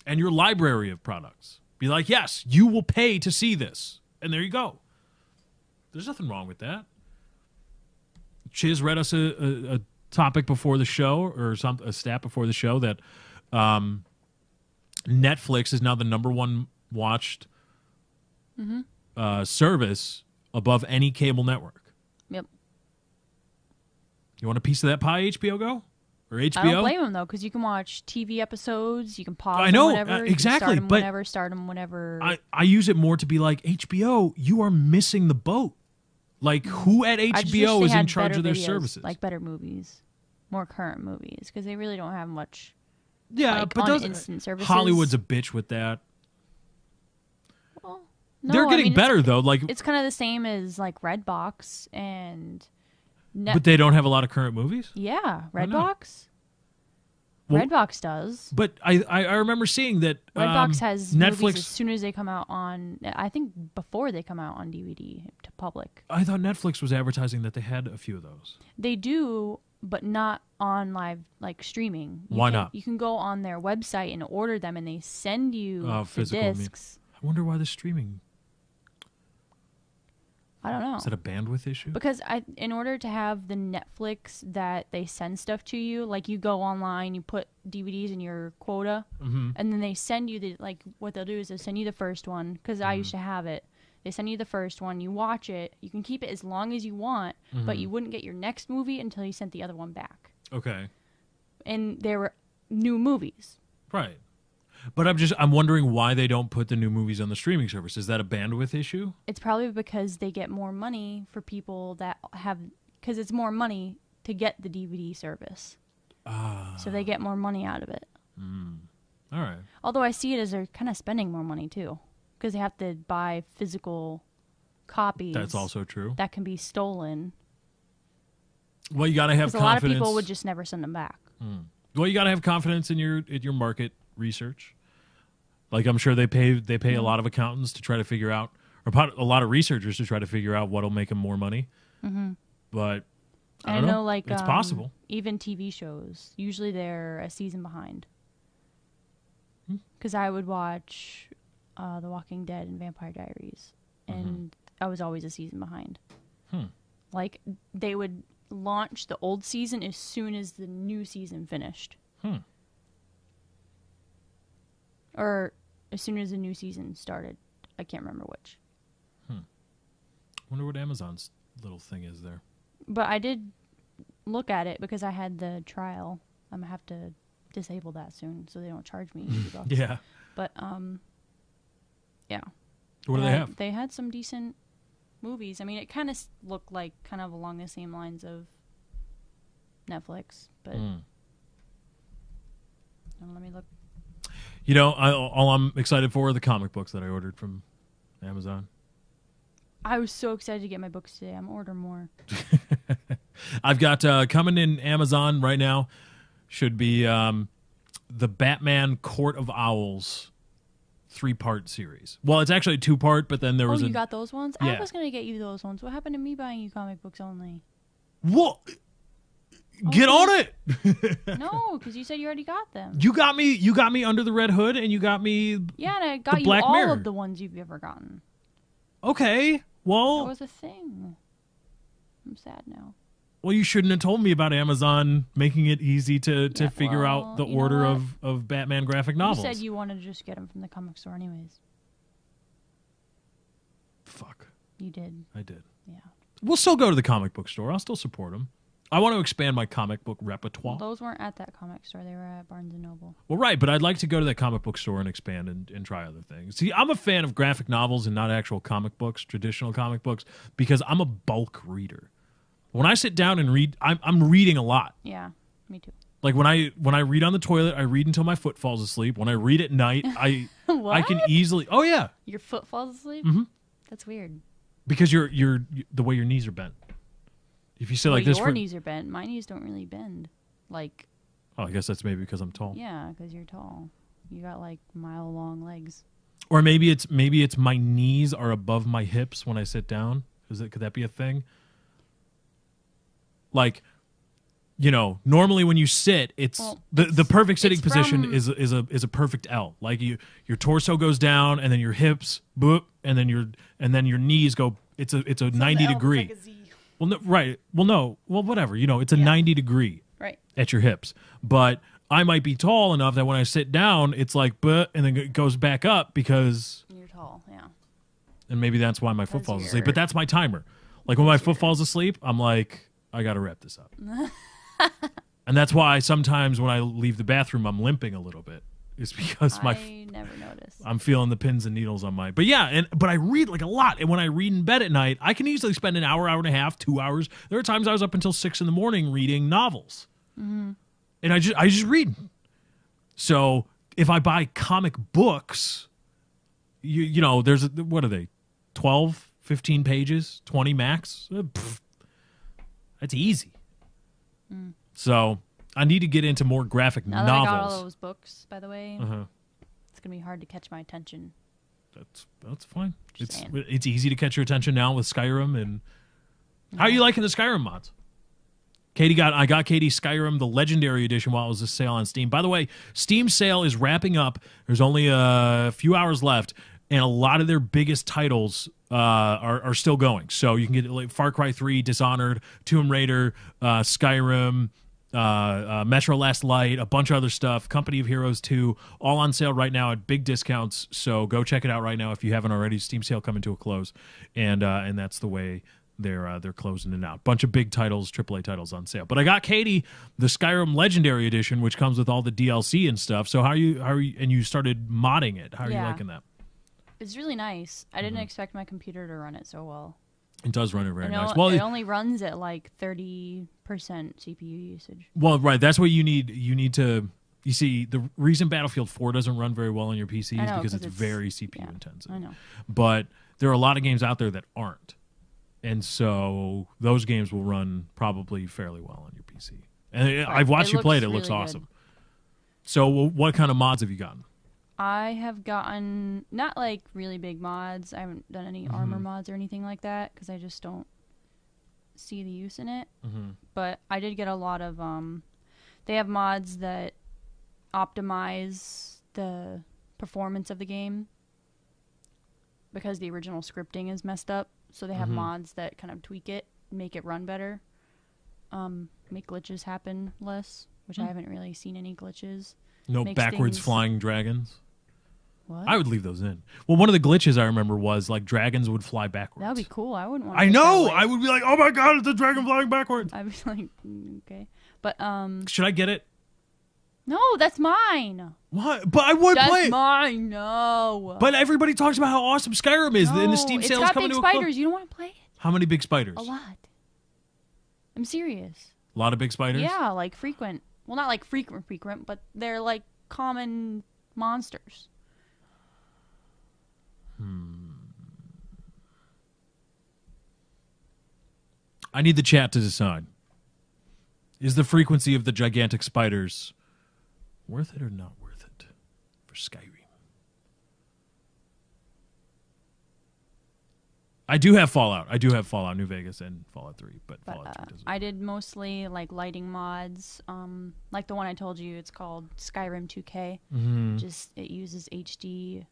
and your library of products. Be like, yes, you will pay to see this. And there you go. There's nothing wrong with that. Chiz read us a topic before the show, or a stat before the show, that Netflix is now the number one watched service above any cable network. Yep. You want a piece of that pie, HBO Go? Or HBO? I don't blame them, though, because you can watch TV episodes, you can pause I know, them whenever, exactly, you can but start them whenever. I use it more to be like, HBO, you are missing the boat. Like, who at I just wish HBO they is in had charge better of their videos, services? like better movies, more current movies, because they really don't have much. Yeah, like, but on instant services. Hollywood's a bitch with that. Well, no, They're getting better, though. Like, it's kind of the same as like Redbox and. But they don't have a lot of current movies? Yeah, Why not? Redbox. Well, Redbox does. But I remember seeing that Redbox has Netflix. movies as soon as they come out on. I think before they come out on DVD to public. I thought Netflix was advertising that they had a few of those. They do, but not on live like streaming. Why not? You can go on their website and order them, and they send you the physical discs. I wonder why the streaming. I don't know. Is that a bandwidth issue? Because in order to have the Netflix that they send stuff to you, like you go online, you put DVDs in your quota, and then they send you what they'll do is they'll send you the first one, because I used to have it. They send you the first one, you watch it, you can keep it as long as you want, but you wouldn't get your next movie until you sent the other one back. Okay. And there were new movies. Right. But I'm wondering why they don't put the new movies on the streaming service. Is that a bandwidth issue? It's probably because they get more money for people that because it's more money to get the DVD service. So they get more money out of it. All right. Although I see it as they're kind of spending more money too, because they have to buy physical copies. That's also true. That can be stolen. Well, you got to have confidence. A lot of people would just never send them back. Well, you got to have confidence in your market research. Like, I'm sure they pay a lot of accountants to try to figure out, or a lot of researchers to try to figure out what'll make them more money. But I don't know. Like it's possible. Even TV shows, usually they're a season behind. Because I would watch The Walking Dead and Vampire Diaries, and I was always a season behind. Like, they would launch the old season as soon as the new season finished. Or as soon as the new season started. I can't remember which. Wonder what Amazon's little thing is there. But I did look at it because I had the trial. I'm going to have to disable that soon so they don't charge me $80. Yeah. But, yeah. What do they have? They had some decent movies. I mean, it kind of looked like kind of along the same lines of Netflix, but let me look. You know, all I'm excited for are the comic books that I ordered from Amazon. I was so excited to get my books today. I'm going to order more. I've got coming in Amazon right now should be the Batman Court of Owls 3-part series. Well, it's actually a 2-part, but then there was you got those ones? Yeah. I was going to get you those ones. What happened to me buying you comic books only? What? Get on it. No, because you said you already got them. You got me Under the Red Hood, and you got me Yeah, and I got you Black all Mirror. of the ones you've ever gotten. Okay. Well, That was a thing. I'm sad now. well, you shouldn't have told me about Amazon making it easy to figure out the you know order what? of Batman graphic novels. You said you wanted to just get them from the comic store anyways. Fuck. You did. I did. Yeah. We'll still go to the comic book store. I'll still support them. I want to expand my comic book repertoire. Those weren't at that comic store. They were at Barnes & Noble. Well, right, but I'd like to go to that comic book store and expand and try other things. See, I'm a fan of graphic novels and not actual comic books, traditional comic books, because I'm a bulk reader. When I sit down and read, I'm reading a lot. Yeah, me too. Like when I read on the toilet, I read until my foot falls asleep. When I read at night, I can easily. Oh yeah, Your foot falls asleep? Mm-hmm. That's weird. because you're the way your knees are bent. If you sit like this, your knees are bent. My knees don't really bend. Like, oh, I guess that's maybe because I'm tall. yeah, because you're tall. You got like mile-long legs. Or maybe it's my knees are above my hips when I sit down. Could that be a thing? Like, you know, normally when you sit, it's the perfect sitting position is a perfect L. Like your torso goes down and then your hips boop and then your knees go. It's a 90 degree. Like a Z. Well, no, right. Well, no. Well, whatever. You know, it's a 90 degree Right. at your hips. But I might be tall enough that when I sit down, it's like, but, and then it goes back up because. You're tall, yeah. And maybe that's why my foot falls asleep. But that's my timer. Like when my foot falls asleep, I'm like, I got to wrap this up. And that's why sometimes when I leave the bathroom, I'm limping a little bit. It's because I never noticed. I'm feeling the pins and needles on my. But yeah, but I read like a lot. And when I read in bed at night, I can easily spend an hour, hour and a half, 2 hours. There are times I was up until 6 a.m. reading novels. Mm-hmm. And I just read. So if I buy comic books, you know, what are they? 12, 15 pages, 20 max? That's easy. Mm. So I need to get into more graphic now novels. That I got all those books, by the way, it's going to be hard to catch my attention. That's fine. It's easy to catch your attention now with Skyrim. And how are you liking the Skyrim mods? I got Katie Skyrim, the Legendary Edition, while it was a sale on Steam. By the way, Steam sale is wrapping up. There's only a few hours left. and a lot of their biggest titles are still going. So you can get like Far Cry 3, Dishonored, Tomb Raider, Skyrim, Metro Last Light, a bunch of other stuff, Company of Heroes 2, all on sale right now at big discounts. So go check it out right now if you haven't already. Steam sale coming to a close, and that's the way they're closing it out. Bunch of big titles, AAA titles on sale. But I got Katie the Skyrim Legendary Edition, which comes with all the DLC and stuff. So how are you? And you started modding it. How are you liking that? It's really nice. I didn't expect my computer to run it so well. It does run it very nice. Well, it only runs at like 30% CPU usage. Well, right. That's what you need. You need to. You see, the reason Battlefield 4 doesn't run very well on your PC is because it's very CPU intensive. I know. But there are a lot of games out there that aren't. And so those games will run probably fairly well on your PC. And I've watched you play it. It looks awesome. Good. So what kind of mods have you gotten? I have gotten not like really big mods. I haven't done any armor mods or anything like that because I just don't see the use in it. But I did get a lot of they have mods that optimize the performance of the game because the original scripting is messed up. So they have mods that kind of tweak it, make it run better, make glitches happen less, which I haven't really seen any glitches. No backwards flying dragons? What? I would leave those in. Well, one of the glitches I remember was like dragons would fly backwards. That would be cool. I wouldn't want to. I know. I would be like, oh my God, it's a dragon flying backwards. I'd be like, okay. But, should I get it? No, that's mine. What? But I would play it. That's mine. No. But everybody talks about how awesome Skyrim is, and the Steam sale is coming to a close. It's got big spiders. You don't want to play it? How many big spiders? A lot. I'm serious. A lot of big spiders? Yeah, like frequent. Well, not like frequent, but they're like common monsters. I need the chat to decide. Is the frequency of the gigantic spiders worth it or not worth it for Skyrim? I do have Fallout. I do have Fallout New Vegas and Fallout 3, but Fallout 3 doesn't. I did mostly like lighting mods, like the one I told you. It's called Skyrim 2K. Just it uses HD,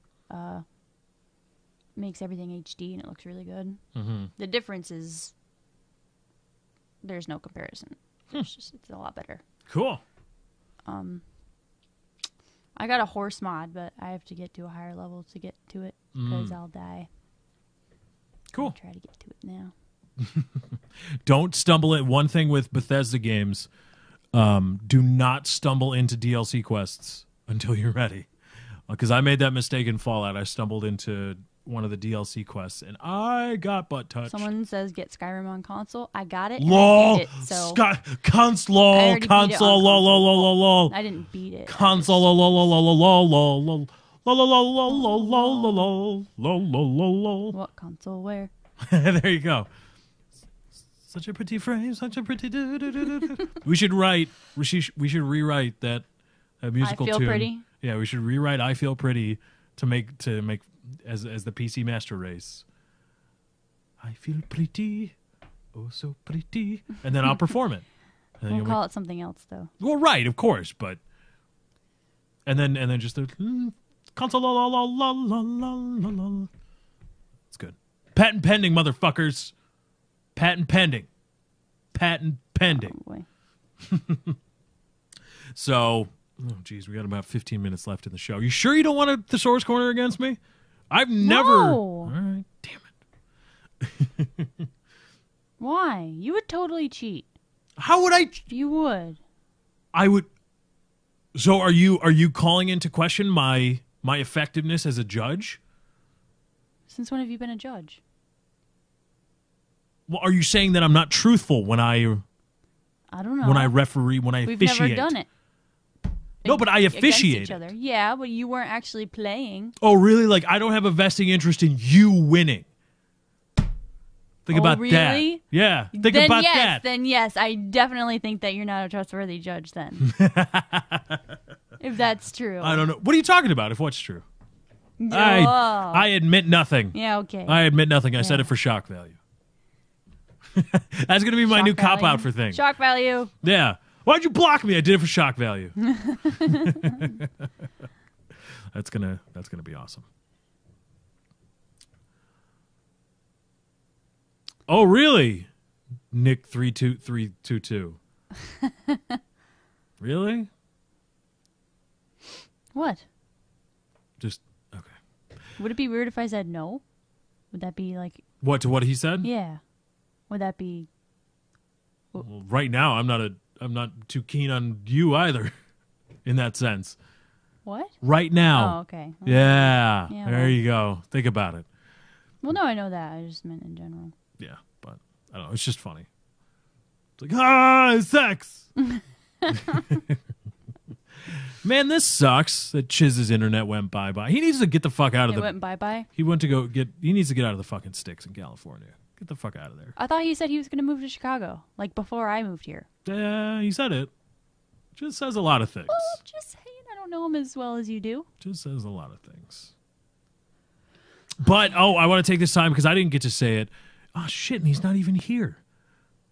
makes everything HD, and it looks really good. The difference is there's no comparison. It's a lot better. Cool. I got a horse mod, but I have to get to a higher level to get to it because I'll die. Cool. I'll try to get to it now. Don't stumble at one thing with Bethesda games. Do not stumble into DLC quests until you're ready. Because I made that mistake in Fallout. I stumbled into one of the DLC quests, and I got butt touched. Someone says get Skyrim on console. I got it. LOL. I beat it, so console. Lol. I didn't beat it. Console. Lol. What console? Where? There you go. Such a pretty frame. Such a pretty. We should rewrite that musical tune. I Feel Pretty. Yeah, we should rewrite "I Feel Pretty" to make as the PC Master Race. I feel pretty, oh so pretty, and then I'll perform it. We'll call it something else though. Well, right, of course, but and then just the console. It's good. Patent pending, motherfuckers. Patent pending. Patent pending. Oh, So, geez, we got about 15 minutes left in the show. You sure you don't want a Thesaurus Corner against me? I've never. No. All right, damn it. Why? You would totally cheat. How would I? You would. I would. So, are you calling into question my effectiveness as a judge? Since when have you been a judge? Well, are you saying that I'm not truthful when I don't know. When I referee, when I We've officiate? never done it. No, but I officiate each other. Yeah, but you weren't actually playing. Oh, really? Like, I don't have a vesting interest in you winning. Think about really? that. Yeah, think about that. Then yes, I definitely think that you're not a trustworthy judge then. If that's true. I don't know. What are you talking about if what's true? Oh. I admit nothing. Yeah, okay. I admit nothing. I said it for shock value. That's going to be my new cop-out for things. Shock value. Yeah. Why'd you block me? I did it for shock value. That's gonna be awesome. Oh, really? Nick 32322. Really? What? Just okay. Would it be weird if I said no? Would that be like... What, to what he said? Yeah. Would that be... Well, right now, I'm not too keen on you either, in that sense. What? Right now. Oh, okay. Yeah. Yeah, There well. you go. Think about it. Well, no, I know that. I just meant in general. Yeah, but I don't know. It's just funny. It's like, sex. Man, this sucks that Chiz's internet went bye-bye. He needs to get the fuck out of It went bye-bye? He needs to get out of the fucking sticks in California. Get the fuck out of there. I thought he said he was going to move to Chicago, like before I moved here. Yeah, he said it. Just says a lot of things. Well, just saying, I don't know him as well as you do. Just says a lot of things. But, I want to take this time because I didn't get to say it. Oh, shit, and he's not even here.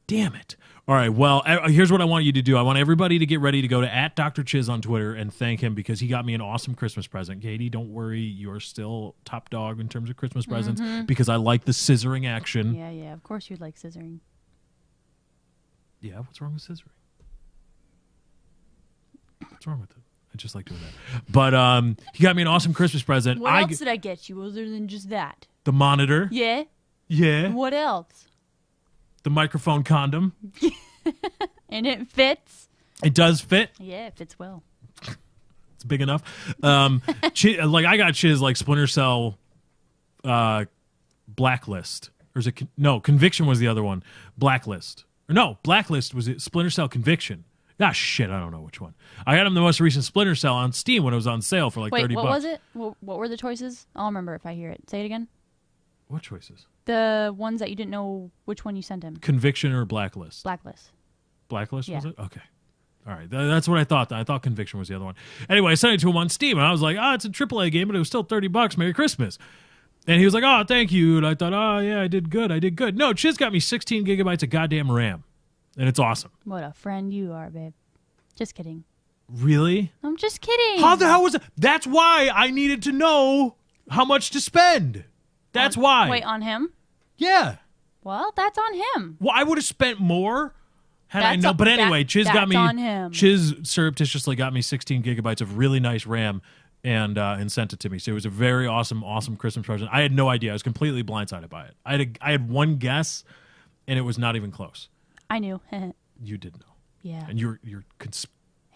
Damn it. All right, well, here's what I want you to do. I want everybody to get ready to go to @DrChiz on Twitter and thank him because he got me an awesome Christmas present. Katie, don't worry. You're still top dog in terms of Christmas presents because I like the scissoring action. Yeah, of course you'd like scissoring. Yeah, what's wrong with scissoring? What's wrong with it? I just like doing that. But he got me an awesome Christmas present. What else did I get you other than just that? The monitor. Yeah? Yeah. What else? The microphone condom. And it fits? It does fit. Yeah, it fits well. It's big enough. Like I got Chiz like Splinter Cell Blacklist. Or is it Conviction was the other one. Blacklist. Or no, Blacklist was it Splinter Cell Conviction. Ah, shit, I don't know which one. I got him the most recent Splinter Cell on Steam when it was on sale for like $30. What was it? What were the choices? I'll remember if I hear it. Say it again. What choices? The ones that you didn't know which one you sent him. Conviction or Blacklist? Blacklist. Blacklist, Yeah. was it? Okay. All right. That's what I thought. I thought Conviction was the other one. Anyway, I sent it to him on Steam, and I was like, it's a AAA game, but it was still $30. Merry Christmas. And he was like, thank you. And I thought, yeah, I did good. No, Chiz got me 16 gigabytes of goddamn RAM, and it's awesome. What a friend you are, babe. Just kidding. Really? I'm just kidding. How the hell was it? That's why I needed to know how much to spend. That's why. Wait, on him? Yeah. Well, that's on him. Well, I would have spent more had I That's known. But anyway, Chiz got me. on him. Chiz surreptitiously got me 16 gigabytes of really nice RAM and sent it to me. So it was a very awesome Christmas present. I had no idea. I was completely blindsided by it. I had one guess, and it was not even close. I knew. You did know. Yeah. And you're was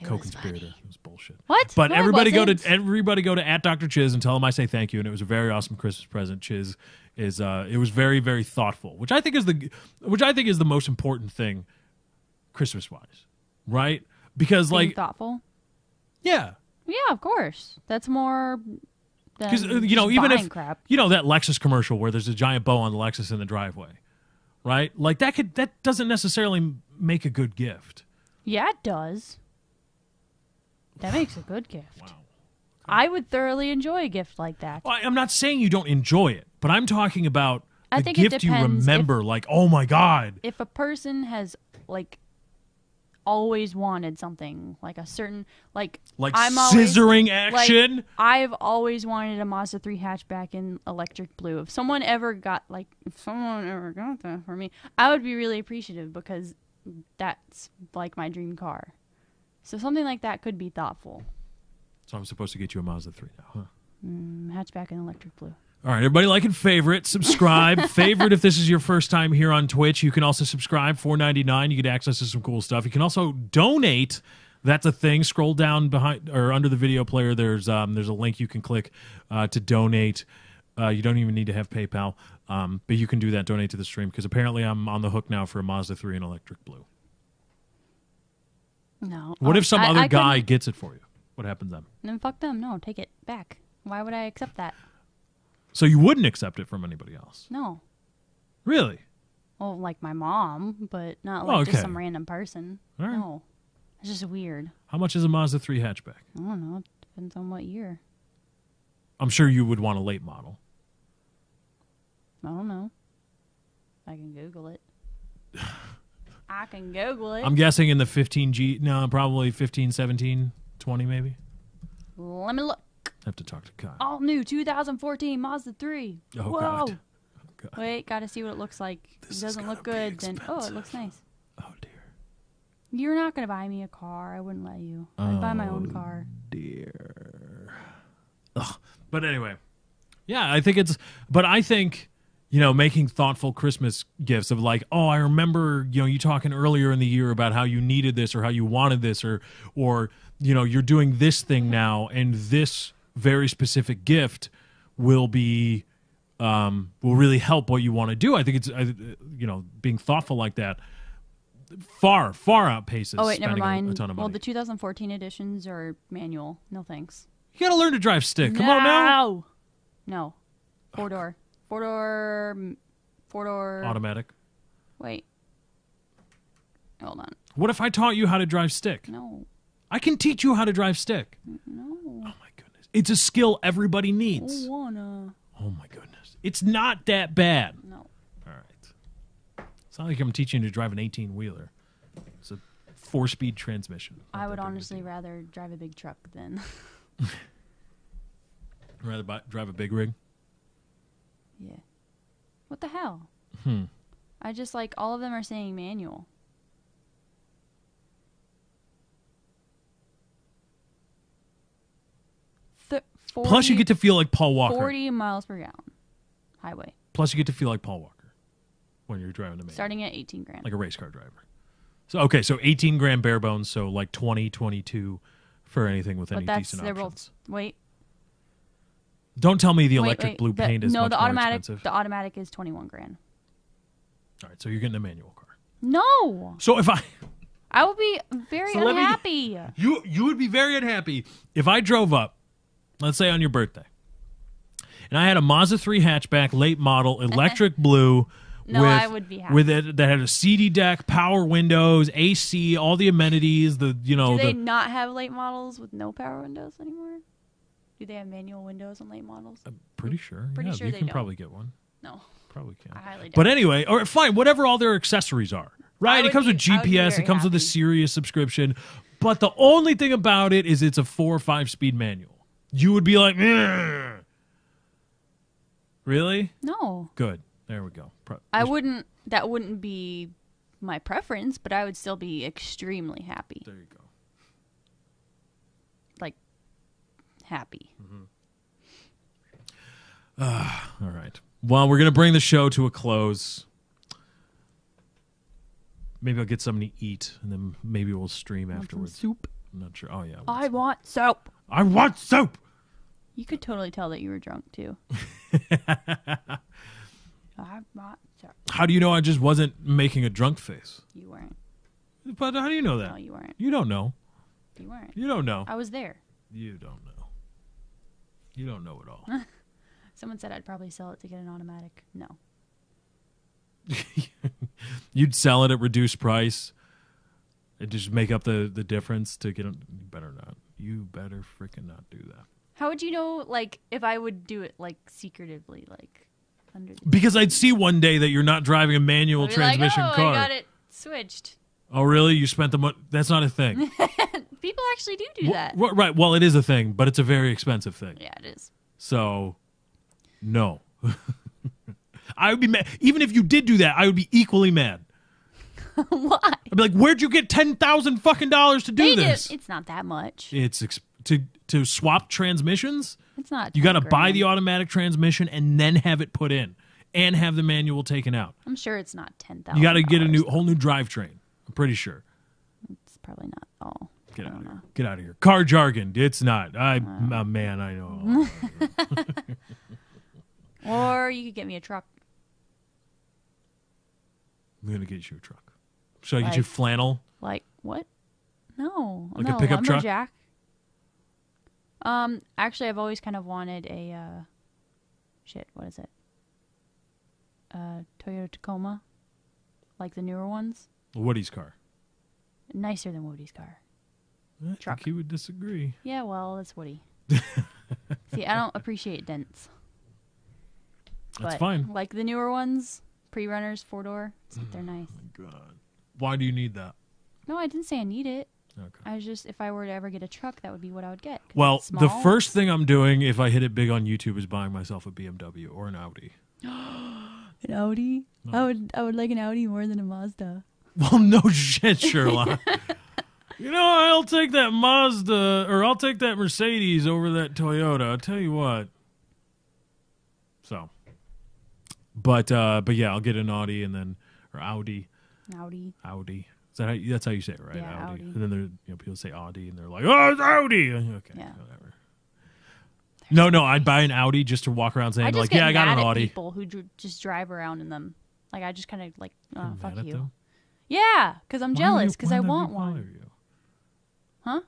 co-conspirator. funny. It was bullshit. What? But No, it everybody go wasn't. to @DrChiz and tell him I say thank you. And it was a very awesome Christmas present. Chiz is it was very, very thoughtful, which I think is the most important thing, Christmas wise, right? Because Being like thoughtful. yeah. Yeah, of course. That's more. Because Even if crap. that Lexus commercial where there's a giant bow on the Lexus in the driveway, right? Like that doesn't necessarily make a good gift. Yeah, it does. That makes a good gift. Wow. I would thoroughly enjoy a gift like that. Well, I'm not saying you don't enjoy it, but I'm talking about I the think it gift you depends remember. Like, oh my god, If a person has like always wanted something like a certain like I'm always, scissoring action. Like, I've always wanted a Mazda 3 hatchback in electric blue. If someone ever got that for me, I would be really appreciative because that's like my dream car. So something like that could be thoughtful. So I'm supposed to get you a Mazda 3 now, huh? Hatchback in electric blue. All right, everybody like and favorite, subscribe. Favorite if this is your first time here on Twitch. You can also subscribe, $4.99. You get access to some cool stuff. You can also donate. That's a thing. Scroll down behind or under the video player. There's a link you can click to donate. You don't even need to have PayPal, but you can do that. Donate to the stream because apparently I'm on the hook now for a Mazda 3 in electric blue. No. What if some other guy couldn't- gets it for you? What happens then? Then fuck them. No, take it back. Why would I accept that? So you wouldn't accept it from anybody else? No. Really? Well, like my mom, but not Oh, like okay. just some random person. All right. No. It's just weird. How much is a Mazda 3 hatchback? I don't know. It depends on what year. I'm sure you would want a late model. I don't know. I can Google it. I can Google it. I'm guessing in the 15G. No, probably 15, 17, 20 maybe. Let me look. I have to talk to Kyle. All new 2014 Mazda 3. Oh, Whoa. God. God. Wait, gotta see what it looks like. If This it is doesn't look gonna be good, then it looks nice. Oh dear. You're not gonna buy me a car. I wouldn't let you. I'd buy my own car. Dear. Ugh. But anyway, yeah, I think I think, making thoughtful Christmas gifts of like, oh, I remember, you talking earlier in the year about how you needed this or how you wanted this or you're doing this thing now and this very specific gift will really help what you want to do. I think it's, being thoughtful like that far outpaces Oh wait, never spending mind. a ton of money. Well, the 2014 editions are manual. No thanks. You got to learn to drive stick. Come on now. No. Four-door. Automatic. Wait. Hold on. What if I taught you how to drive stick? No. I can teach you how to drive stick. No. Oh my goodness. It's a skill everybody needs. I wanna. Oh my goodness. It's not that bad. No. All right. It's not like I'm teaching you to drive an 18-wheeler. It's a 4-speed transmission. Not I that would big of a honestly deal. rather drive a big truck than. Rather drive a big rig? Yeah. What the hell? Hmm. I just like all of them are saying manual. Plus, you get to feel like Paul Walker. 40 miles per gallon. Highway. Plus, you get to feel like Paul Walker when you're driving the manual. Starting at 18 grand. Like a race car driver. So 18 grand bare bones, so like 20, 22 for anything with any decent they're options. both. Wait. Don't tell me the wait, electric wait. blue paint is much the more automatic. expensive. The automatic is 21 grand. All right, so you're getting a manual car. No. So if I would be very So let me- unhappy. you would be very unhappy if I drove up, let's say on your birthday, and I had a Mazda 3 hatchback, late model, electric blue. No, I would be happy. With it that had a CD deck, power windows, AC, all the amenities. Do they not have late models with no power windows anymore? Do they have manual windows on late models? I'm pretty sure. Pretty yeah, sure you they can don't. probably get one. No. Probably can. I highly doubt But it. anyway, or fine, whatever all their accessories are. Right? It would comes with be- I would be GPS, very it comes with a happy. Sirius subscription. But the only thing about it is it's a 4 or 5 speed manual. You would be like, "Ugh." Really? No. Good. There we go. That wouldn't be my preference, but I would still be extremely happy. There you go. Like, happy. All right. Well, we're going to bring the show to a close. Maybe I'll get something to eat, and then maybe we'll stream Want some afterwards. soup? I'm not sure. Oh, yeah. I want soap. I want soup! You could totally tell that you were drunk, too. I want soap. How do you know I just wasn't making a drunk face? You weren't. But how do you know that? No, you weren't. You don't know. You weren't. You don't know. I was there. You don't know. You don't know it all. Someone said I'd probably sell it to get an automatic. No. You'd sell it at reduced price and just make up the difference to get it. You better not. You better freaking not do that. How would you know, like, if I would do it, like, secretively, like, under the... Because I'd see one day that you're not driving a manual I'd be transmission like, car. I got it switched. Oh, really? You spent the money? That's not a thing. People actually do that. Right. Well, it is a thing, but it's a very expensive thing. Yeah, it is. So, no. I would be mad. Even if you did do that, I would be equally mad. Why? I'd be like, "Where'd you get $10,000 fucking dollars to do this?" It's not that much. It's to swap transmissions. It's not. You got to 10 buy grand. the automatic transmission and then have it put in, and have the manual taken out. I'm sure it's not $10,000. You got to get a whole new drivetrain. I'm pretty sure. It's probably not all. Get I out don't of here. know. Get out of here. Car jargon. It's not. Man, I know. Or you could get me a truck. I'm gonna get you a truck. Should I get Like- you flannel? Like what? No, Like a no, pickup truck? lumberjack. Actually, I've always kind of wanted a. What is it? Toyota Tacoma, like the newer ones. Woody's car. Nicer than Woody's car. I Truck. think he would disagree. Yeah, well, it's Woody. See, I don't appreciate dents. That's But, fine. Like the newer ones, pre-runners, 4-door, they're nice. God. Why do you need that? No, I didn't say I need it. Okay. I was just, if I were to ever get a truck, that would be what I would get. 'Cause Well, it's the small. first thing I'm doing if I hit it big on YouTube is buying myself a BMW or an Audi. An Audi? No. I would like an Audi more than a Mazda. Well, no shit, Sherlock. I'll take that Mazda, or I'll take that Mercedes over that Toyota. I'll tell you what. So, but yeah, I'll get an Audi and then, or Audi. Audi. Is that that's how you say it, right? Yeah, Audi. And then there, people say Audi, and they're like, "Oh, it's Audi." Okay, Yeah. whatever. No, I'd buy an Audi just to walk around saying, like, "Yeah, I got an Audi." People who just drive around in them, like I just kind of like, oh, fuck mad at you. them? Yeah, because I'm jealous because I Why want would that one. bother you? Huh?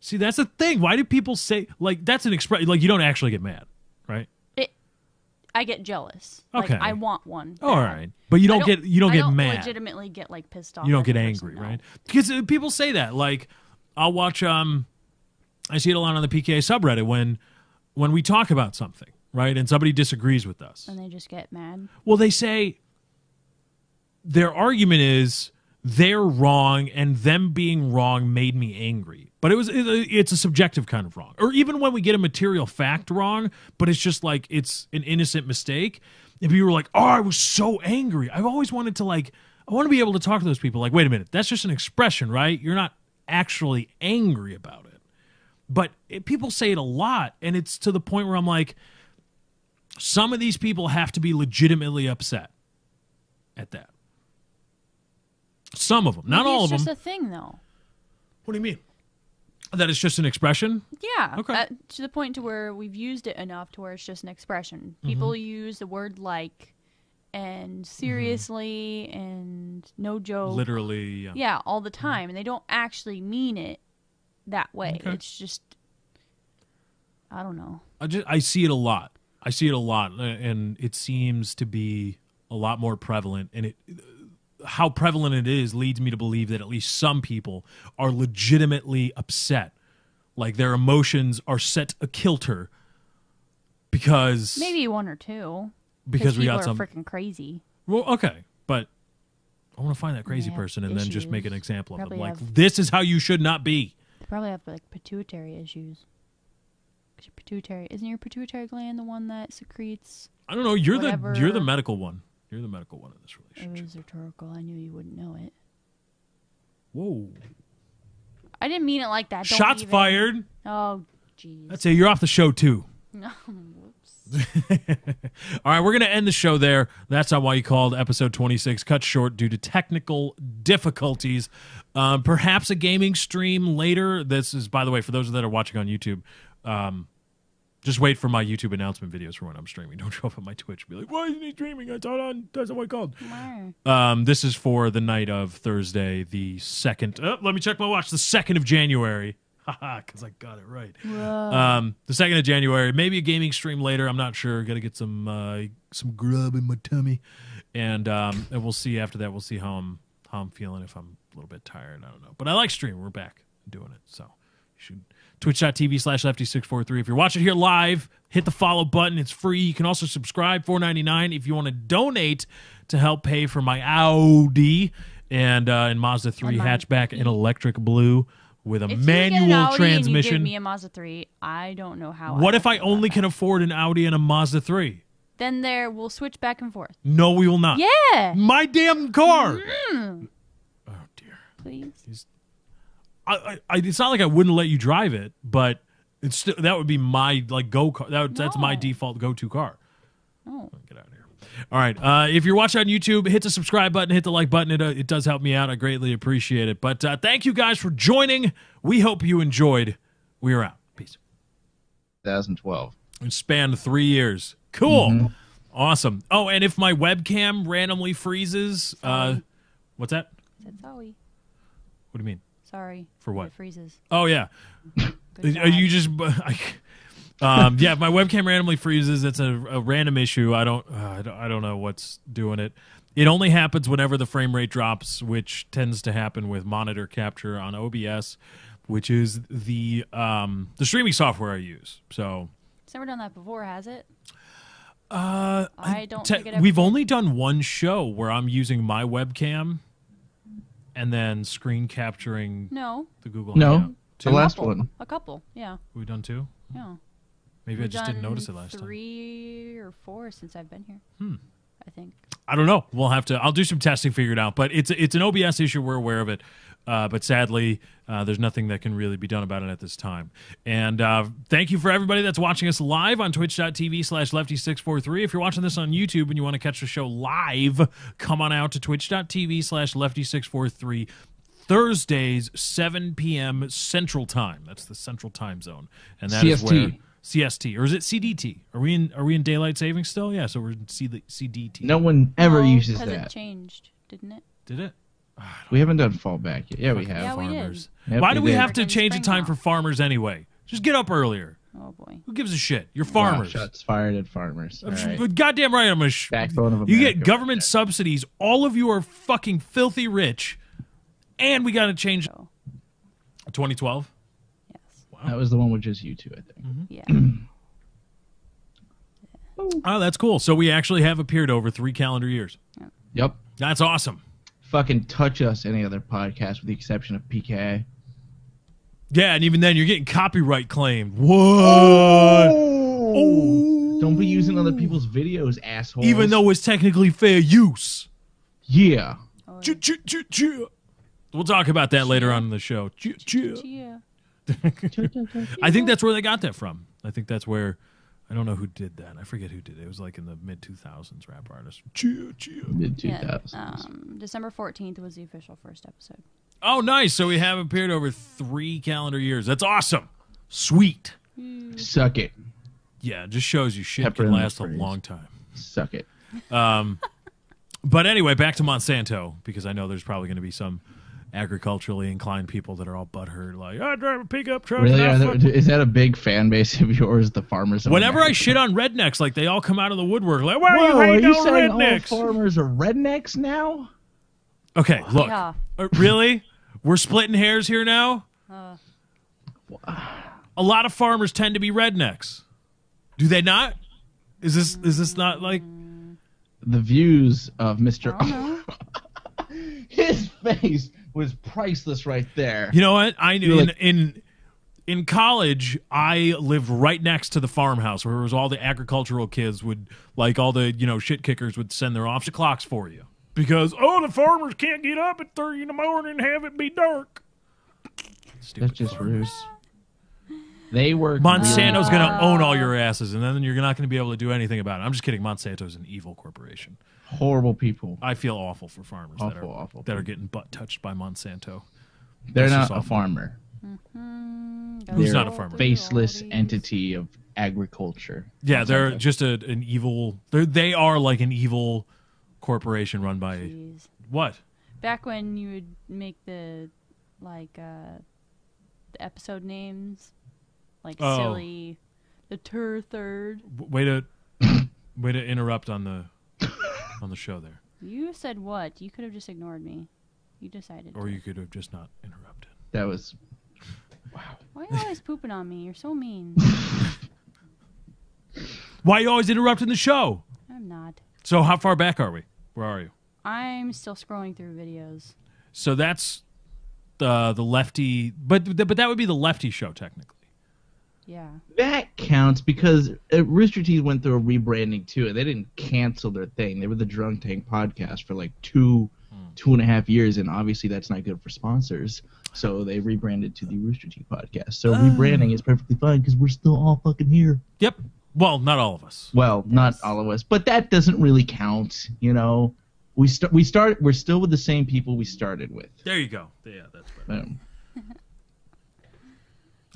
See, that's the thing. Why do people say like that's an express? Like you don't actually get mad, right? I get jealous. Okay. Like, I want one. All right, but you don't get I don't mad. Legitimately get like pissed off. You don't at get the angry, person, no. right? Because people say that. Like, I'll watch. I see it a lot on the PKA subreddit when we talk about something, right, and somebody disagrees with us. And they just get mad. Well, they say their argument is they're wrong, and them being wrong made me angry. But it's a subjective kind of wrong. Or even when we get a material fact wrong, but it's just like it's an innocent mistake. If you were like, "Oh, I was so angry," I've always wanted to I want to be able to talk to those people. Like, wait a minute, that's just an expression, right? You're not actually angry about it. But people say it a lot, and it's to the point where I'm like, some of these people have to be legitimately upset at that. Some of them, not all of them. It's just a thing, though. What do you mean? That it's just an expression? Yeah. Okay. To the point to where we've used it enough to where it's just an expression. People use the word like and seriously and no joke. Literally, yeah. Yeah, all the time. And they don't actually mean it that way. Okay. It's just, I don't know. I see it a lot. And it seems to be a lot more prevalent. And how prevalent it is leads me to believe that at least some people are legitimately upset. Like their emotions are set akilter because... Maybe one or two. Because we got people some... are freaking crazy. Well, okay. But I want to find that crazy person and then just make an issues. example of them. Probably Like, this is how you should not be. They probably have like pituitary issues. 'Cause isn't your pituitary gland the one that secretes? I don't know. You're the whatever. medical one. You're the medical one in this It relationship. was rhetorical. I knew you wouldn't know it. Whoa. I didn't mean it like that. Don't Shots even. fired. Oh, jeez. That's it. You're off the show, too. No, whoops. All right, we're going to end the show there. That's not why you called episode 26 cut short due to technical difficulties. Perhaps a gaming stream later. This is, by the way, for those that are watching on YouTube, just wait for my YouTube announcement videos for when I'm streaming. Don't show up on my Twitch and be like, "Why isn't he streaming? I thought on that's not what I called." This is for the night of Thursday, the 2nd. Let me check my watch. The 2nd of January. Haha, because I got it right. The 2nd of January. Maybe a gaming stream later. I'm not sure. Got to get some grub in my tummy, and we'll see after that. We'll see how I'm feeling. If I'm a little bit tired, I don't know. But I like streaming. We're back doing it, so you should. Twitch.tv/lefty643. If you're watching here live, hit the follow button. It's free. You can also subscribe, $4.99. If you want to donate to help pay for my Audi and Mazda 3 hatchback in electric blue with a manual transmission. And you give me a Mazda 3, I don't know how. What if I only can afford an Audi and a Mazda 3? Then we'll switch back and forth. No, we will not. Yeah. My damn car. Oh, dear. Please. It's not like I wouldn't let you drive it, but it's still, that would be my go car. That's my default go-to car. Oh. Get out of here. All right. If you're watching on YouTube, hit the subscribe button, hit the like button. It does help me out. I greatly appreciate it. But thank you guys for joining. We hope you enjoyed. We are out. Peace. 2012. It spanned 3 years. Cool. Awesome. Oh, and if my webcam randomly freezes, what's that? Said sorry. What do you mean? Sorry. For what? It freezes. Oh, yeah. Good You just... yeah, if my webcam randomly freezes, it's a random issue. I don't know what's doing it. It only happens whenever the frame rate drops, which tends to happen with monitor capture on OBS, which is the streaming software I use. So it's never done that before, has it? I don't think it ever we've did. only done one show where I'm using my webcam and then screen capturing No. the Google No. Hangout. The last one. A couple, yeah. We've done two? Yeah. Maybe I just didn't notice it last time. 3 or 4 since I've been here. I think. I don't know. We'll have to. I'll do some testing, figure it out. But it's an OBS issue. We're aware of it. But sadly, there's nothing that can really be done about it at this time. And thank you for everybody that's watching us live on twitch.tv/lefty643. If you're watching this on YouTube and you want to catch the show live, come on out to twitch.tv/lefty643. Thursdays, 7 p.m. Central Time. That's the Central Time Zone. And that is where CST, or is it CDT? Are we in daylight savings still? Yeah, so we're in CDT. No one ever uses because that. it changed, didn't it? Did it? We haven't done fallback yet. Yeah, we have. Yeah, we did. Farmers. Yep, Why do we did. have to change the time for farmers anyway? Just get up earlier. Oh boy. Who gives a shit? You're Wow, farmers. shots fired at farmers. All right. Goddamn right, I'm a Backbone of You America. get government subsidies. All of you are fucking filthy rich, and we got to change. So, 2012. yes. That was the one with just you two, I think. Yeah. Oh, that's cool. So we actually have appeared over 3 calendar years. Yep. That's awesome. Fucking touch us, any other podcast, with the exception of PK. Yeah, and even then, you're getting copyright claimed. What? Oh. Don't be using other people's videos, assholes. Even though it's technically fair use. Yeah. Oh, We'll talk about that later on in the show. yeah. I think that's where they got that from. I think that's where. I don't know who did that. I forget who did it. It was like in the mid 2000s rap artist. Mid 2000s. Yeah, December 14th was the official first episode. Oh, nice. So we have appeared over 3 calendar years. That's awesome. Sweet. Suck it. Yeah, it just shows you shit Pepper can in the last a phrase. long time. Suck it. But anyway, back to Monsanto, because I know there's probably going to be some agriculturally inclined people that are all butthurt, like, I drive a pickup truck. Really? Is that a big fan base of yours, the farmers? Of Whenever I America? shit on rednecks, like they all come out of the woodwork, like, why Whoa, are are you you hating on saying all rednecks? farmers are rednecks now? Okay, look. Yeah. Really? We're splitting hairs here now? A lot of farmers tend to be rednecks. Do they not? Is this not like The views of Mr. I don't know. His face was priceless right there. You know what? I knew You're like- in college, I lived right next to the farmhouse where it was all the agricultural kids would, like all the, shit kickers would send their offset clocks for you. Because, the farmers can't get up at 3 in the morning and have it be dark. Stupid That's just farmers. rude. They work. Monsanto's going to own all your asses, and then you're not going to be able to do anything about it. I'm just kidding. Monsanto's an evil corporation. Horrible people. I feel awful for farmers Awful that are getting butt touched by Monsanto. They're That's just not a awful. farmer. Who's They're not a farmer? Faceless entity of agriculture. Yeah, they're just an evil. They are like an evil corporation run by Jeez. what? Back when you would make the episode names, like Oh. silly, the third. Way to interrupt on the show there, You said what? You could have just ignored me. You decided. or to. you could have just not interrupted. That was. Why are you always pooping on me? You're so mean. Why are you always interrupting the show? I'm not. So how far back are we? Where are you? I'm still scrolling through videos. So that's the lefty, but that would be the lefty show technically. Yeah. That counts because Rooster Teeth went through a rebranding too. They didn't cancel their thing. They were the Drunk Tank podcast for like 2.5 years, and obviously that's not good for sponsors. So they rebranded to the Rooster Teeth podcast. So rebranding is perfectly fine because we're still all fucking here. Yep. Well, not all of us. Well, not all of us, but that doesn't really count. We're still with the same people we started with. There you go. Yeah, that's better. Boom.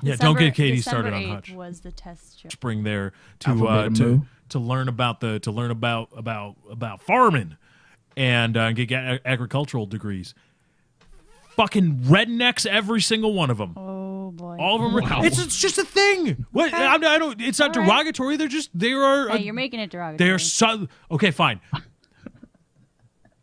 Yeah, don't get Katie December started on 8th Hutch. was the test show. Bring there Alphabet to Moo. to learn about farming and get agricultural degrees. Fucking rednecks, every single one of them. Oh boy. All of them. Wow. It's just a thing. What? I don't. It's not All right. derogatory. They are. Hey, you're making it derogatory. They are okay. Fine.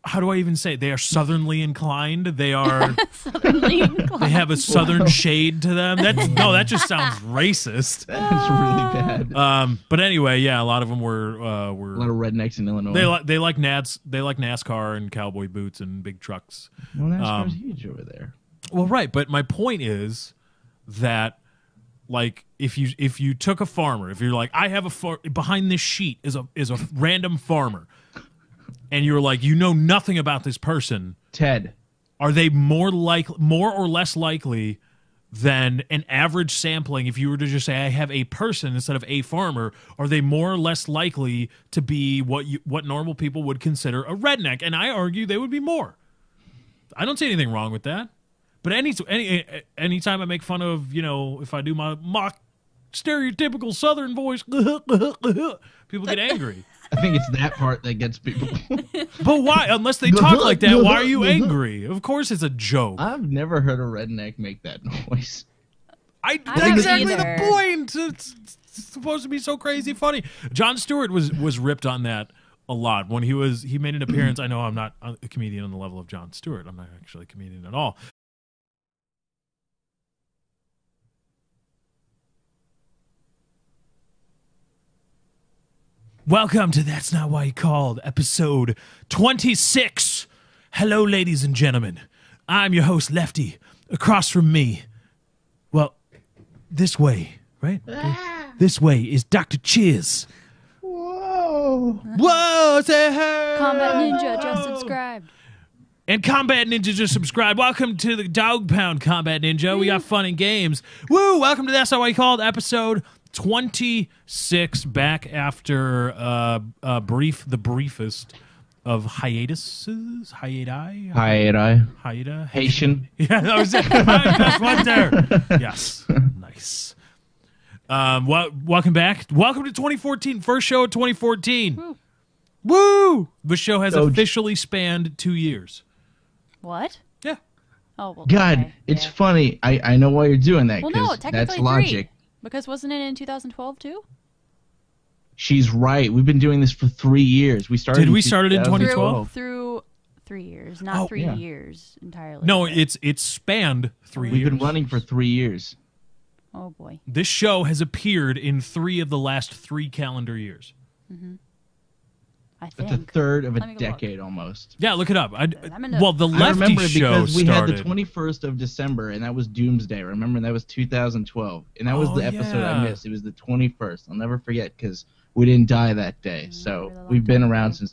How do I even say? They are southernly inclined. They are. Southernly They inclined. have a southern shade to them. That just sounds racist. That's really bad. But anyway, yeah, a lot of them were A lot of rednecks in Illinois. they like NASCAR and cowboy boots and big trucks. Well, NASCAR's huge over there. Well, right, but my point is that like if you took a farmer, if you're like I have behind this sheet is a random farmer. and you're like, you know nothing about this person, Ted. are they more or less likely than an average sampling? If you were to just say I have a person instead of a farmer, are they more or less likely to be what normal people would consider a redneck? And I argue they would be more. I don't see anything wrong with that. But anytime I make fun of, if I do my mock stereotypical Southern voice, people get angry. I think it's that part that gets people. But why? Unless they talk like that, why are you angry? Of course it's a joke. I've never heard a redneck make that noise. That's exactly the point. It's supposed to be so crazy funny. Jon Stewart was ripped on that a lot when he made an appearance. I know I'm not a comedian on the level of Jon Stewart. I'm not actually a comedian at all. Welcome to That's Not Why You Called, episode 26. Hello, ladies and gentlemen. I'm your host, Lefty. Across from me, well, this way, right? This way is Dr. Chiz. Whoa. Whoa, say hey. Combat Ninja just subscribed. And Combat Ninja just subscribed. Welcome to the Dog Pound, Combat Ninja. We got fun and games. Woo! Welcome to That's Not Why You Called, episode 26, back after the briefest of hiatuses. Hiata. Haitian. Yeah, that was it. That's one there. Yes, nice. Welcome back. Welcome to 2014. First show of 2014. Woo! The show has officially spanned 2 years. What? Yeah. Oh, well, God, okay. it's funny. I know why you're doing that. Well, no, That's technically logic. 3. Because wasn't it in 2012 too? She's right. We've been doing this for 3 years. We started. Did we start it in 2012? Through 3 years, not 3 yeah. years entirely. No, it's spanned 3 years. We've been running for 3 years. Oh boy. This show has appeared in 3 of the last 3 calendar years. Mm-hmm. I think. That's a third of a Let me go decade almost. Yeah, look it up. Well, the I Lefty remember it show because we started. had the 21st of December, and that was Doomsday. Remember, that was 2012, and that was the episode I missed. It was the 21st. I'll never forget because we didn't die that day. So really we've been long time around ago. since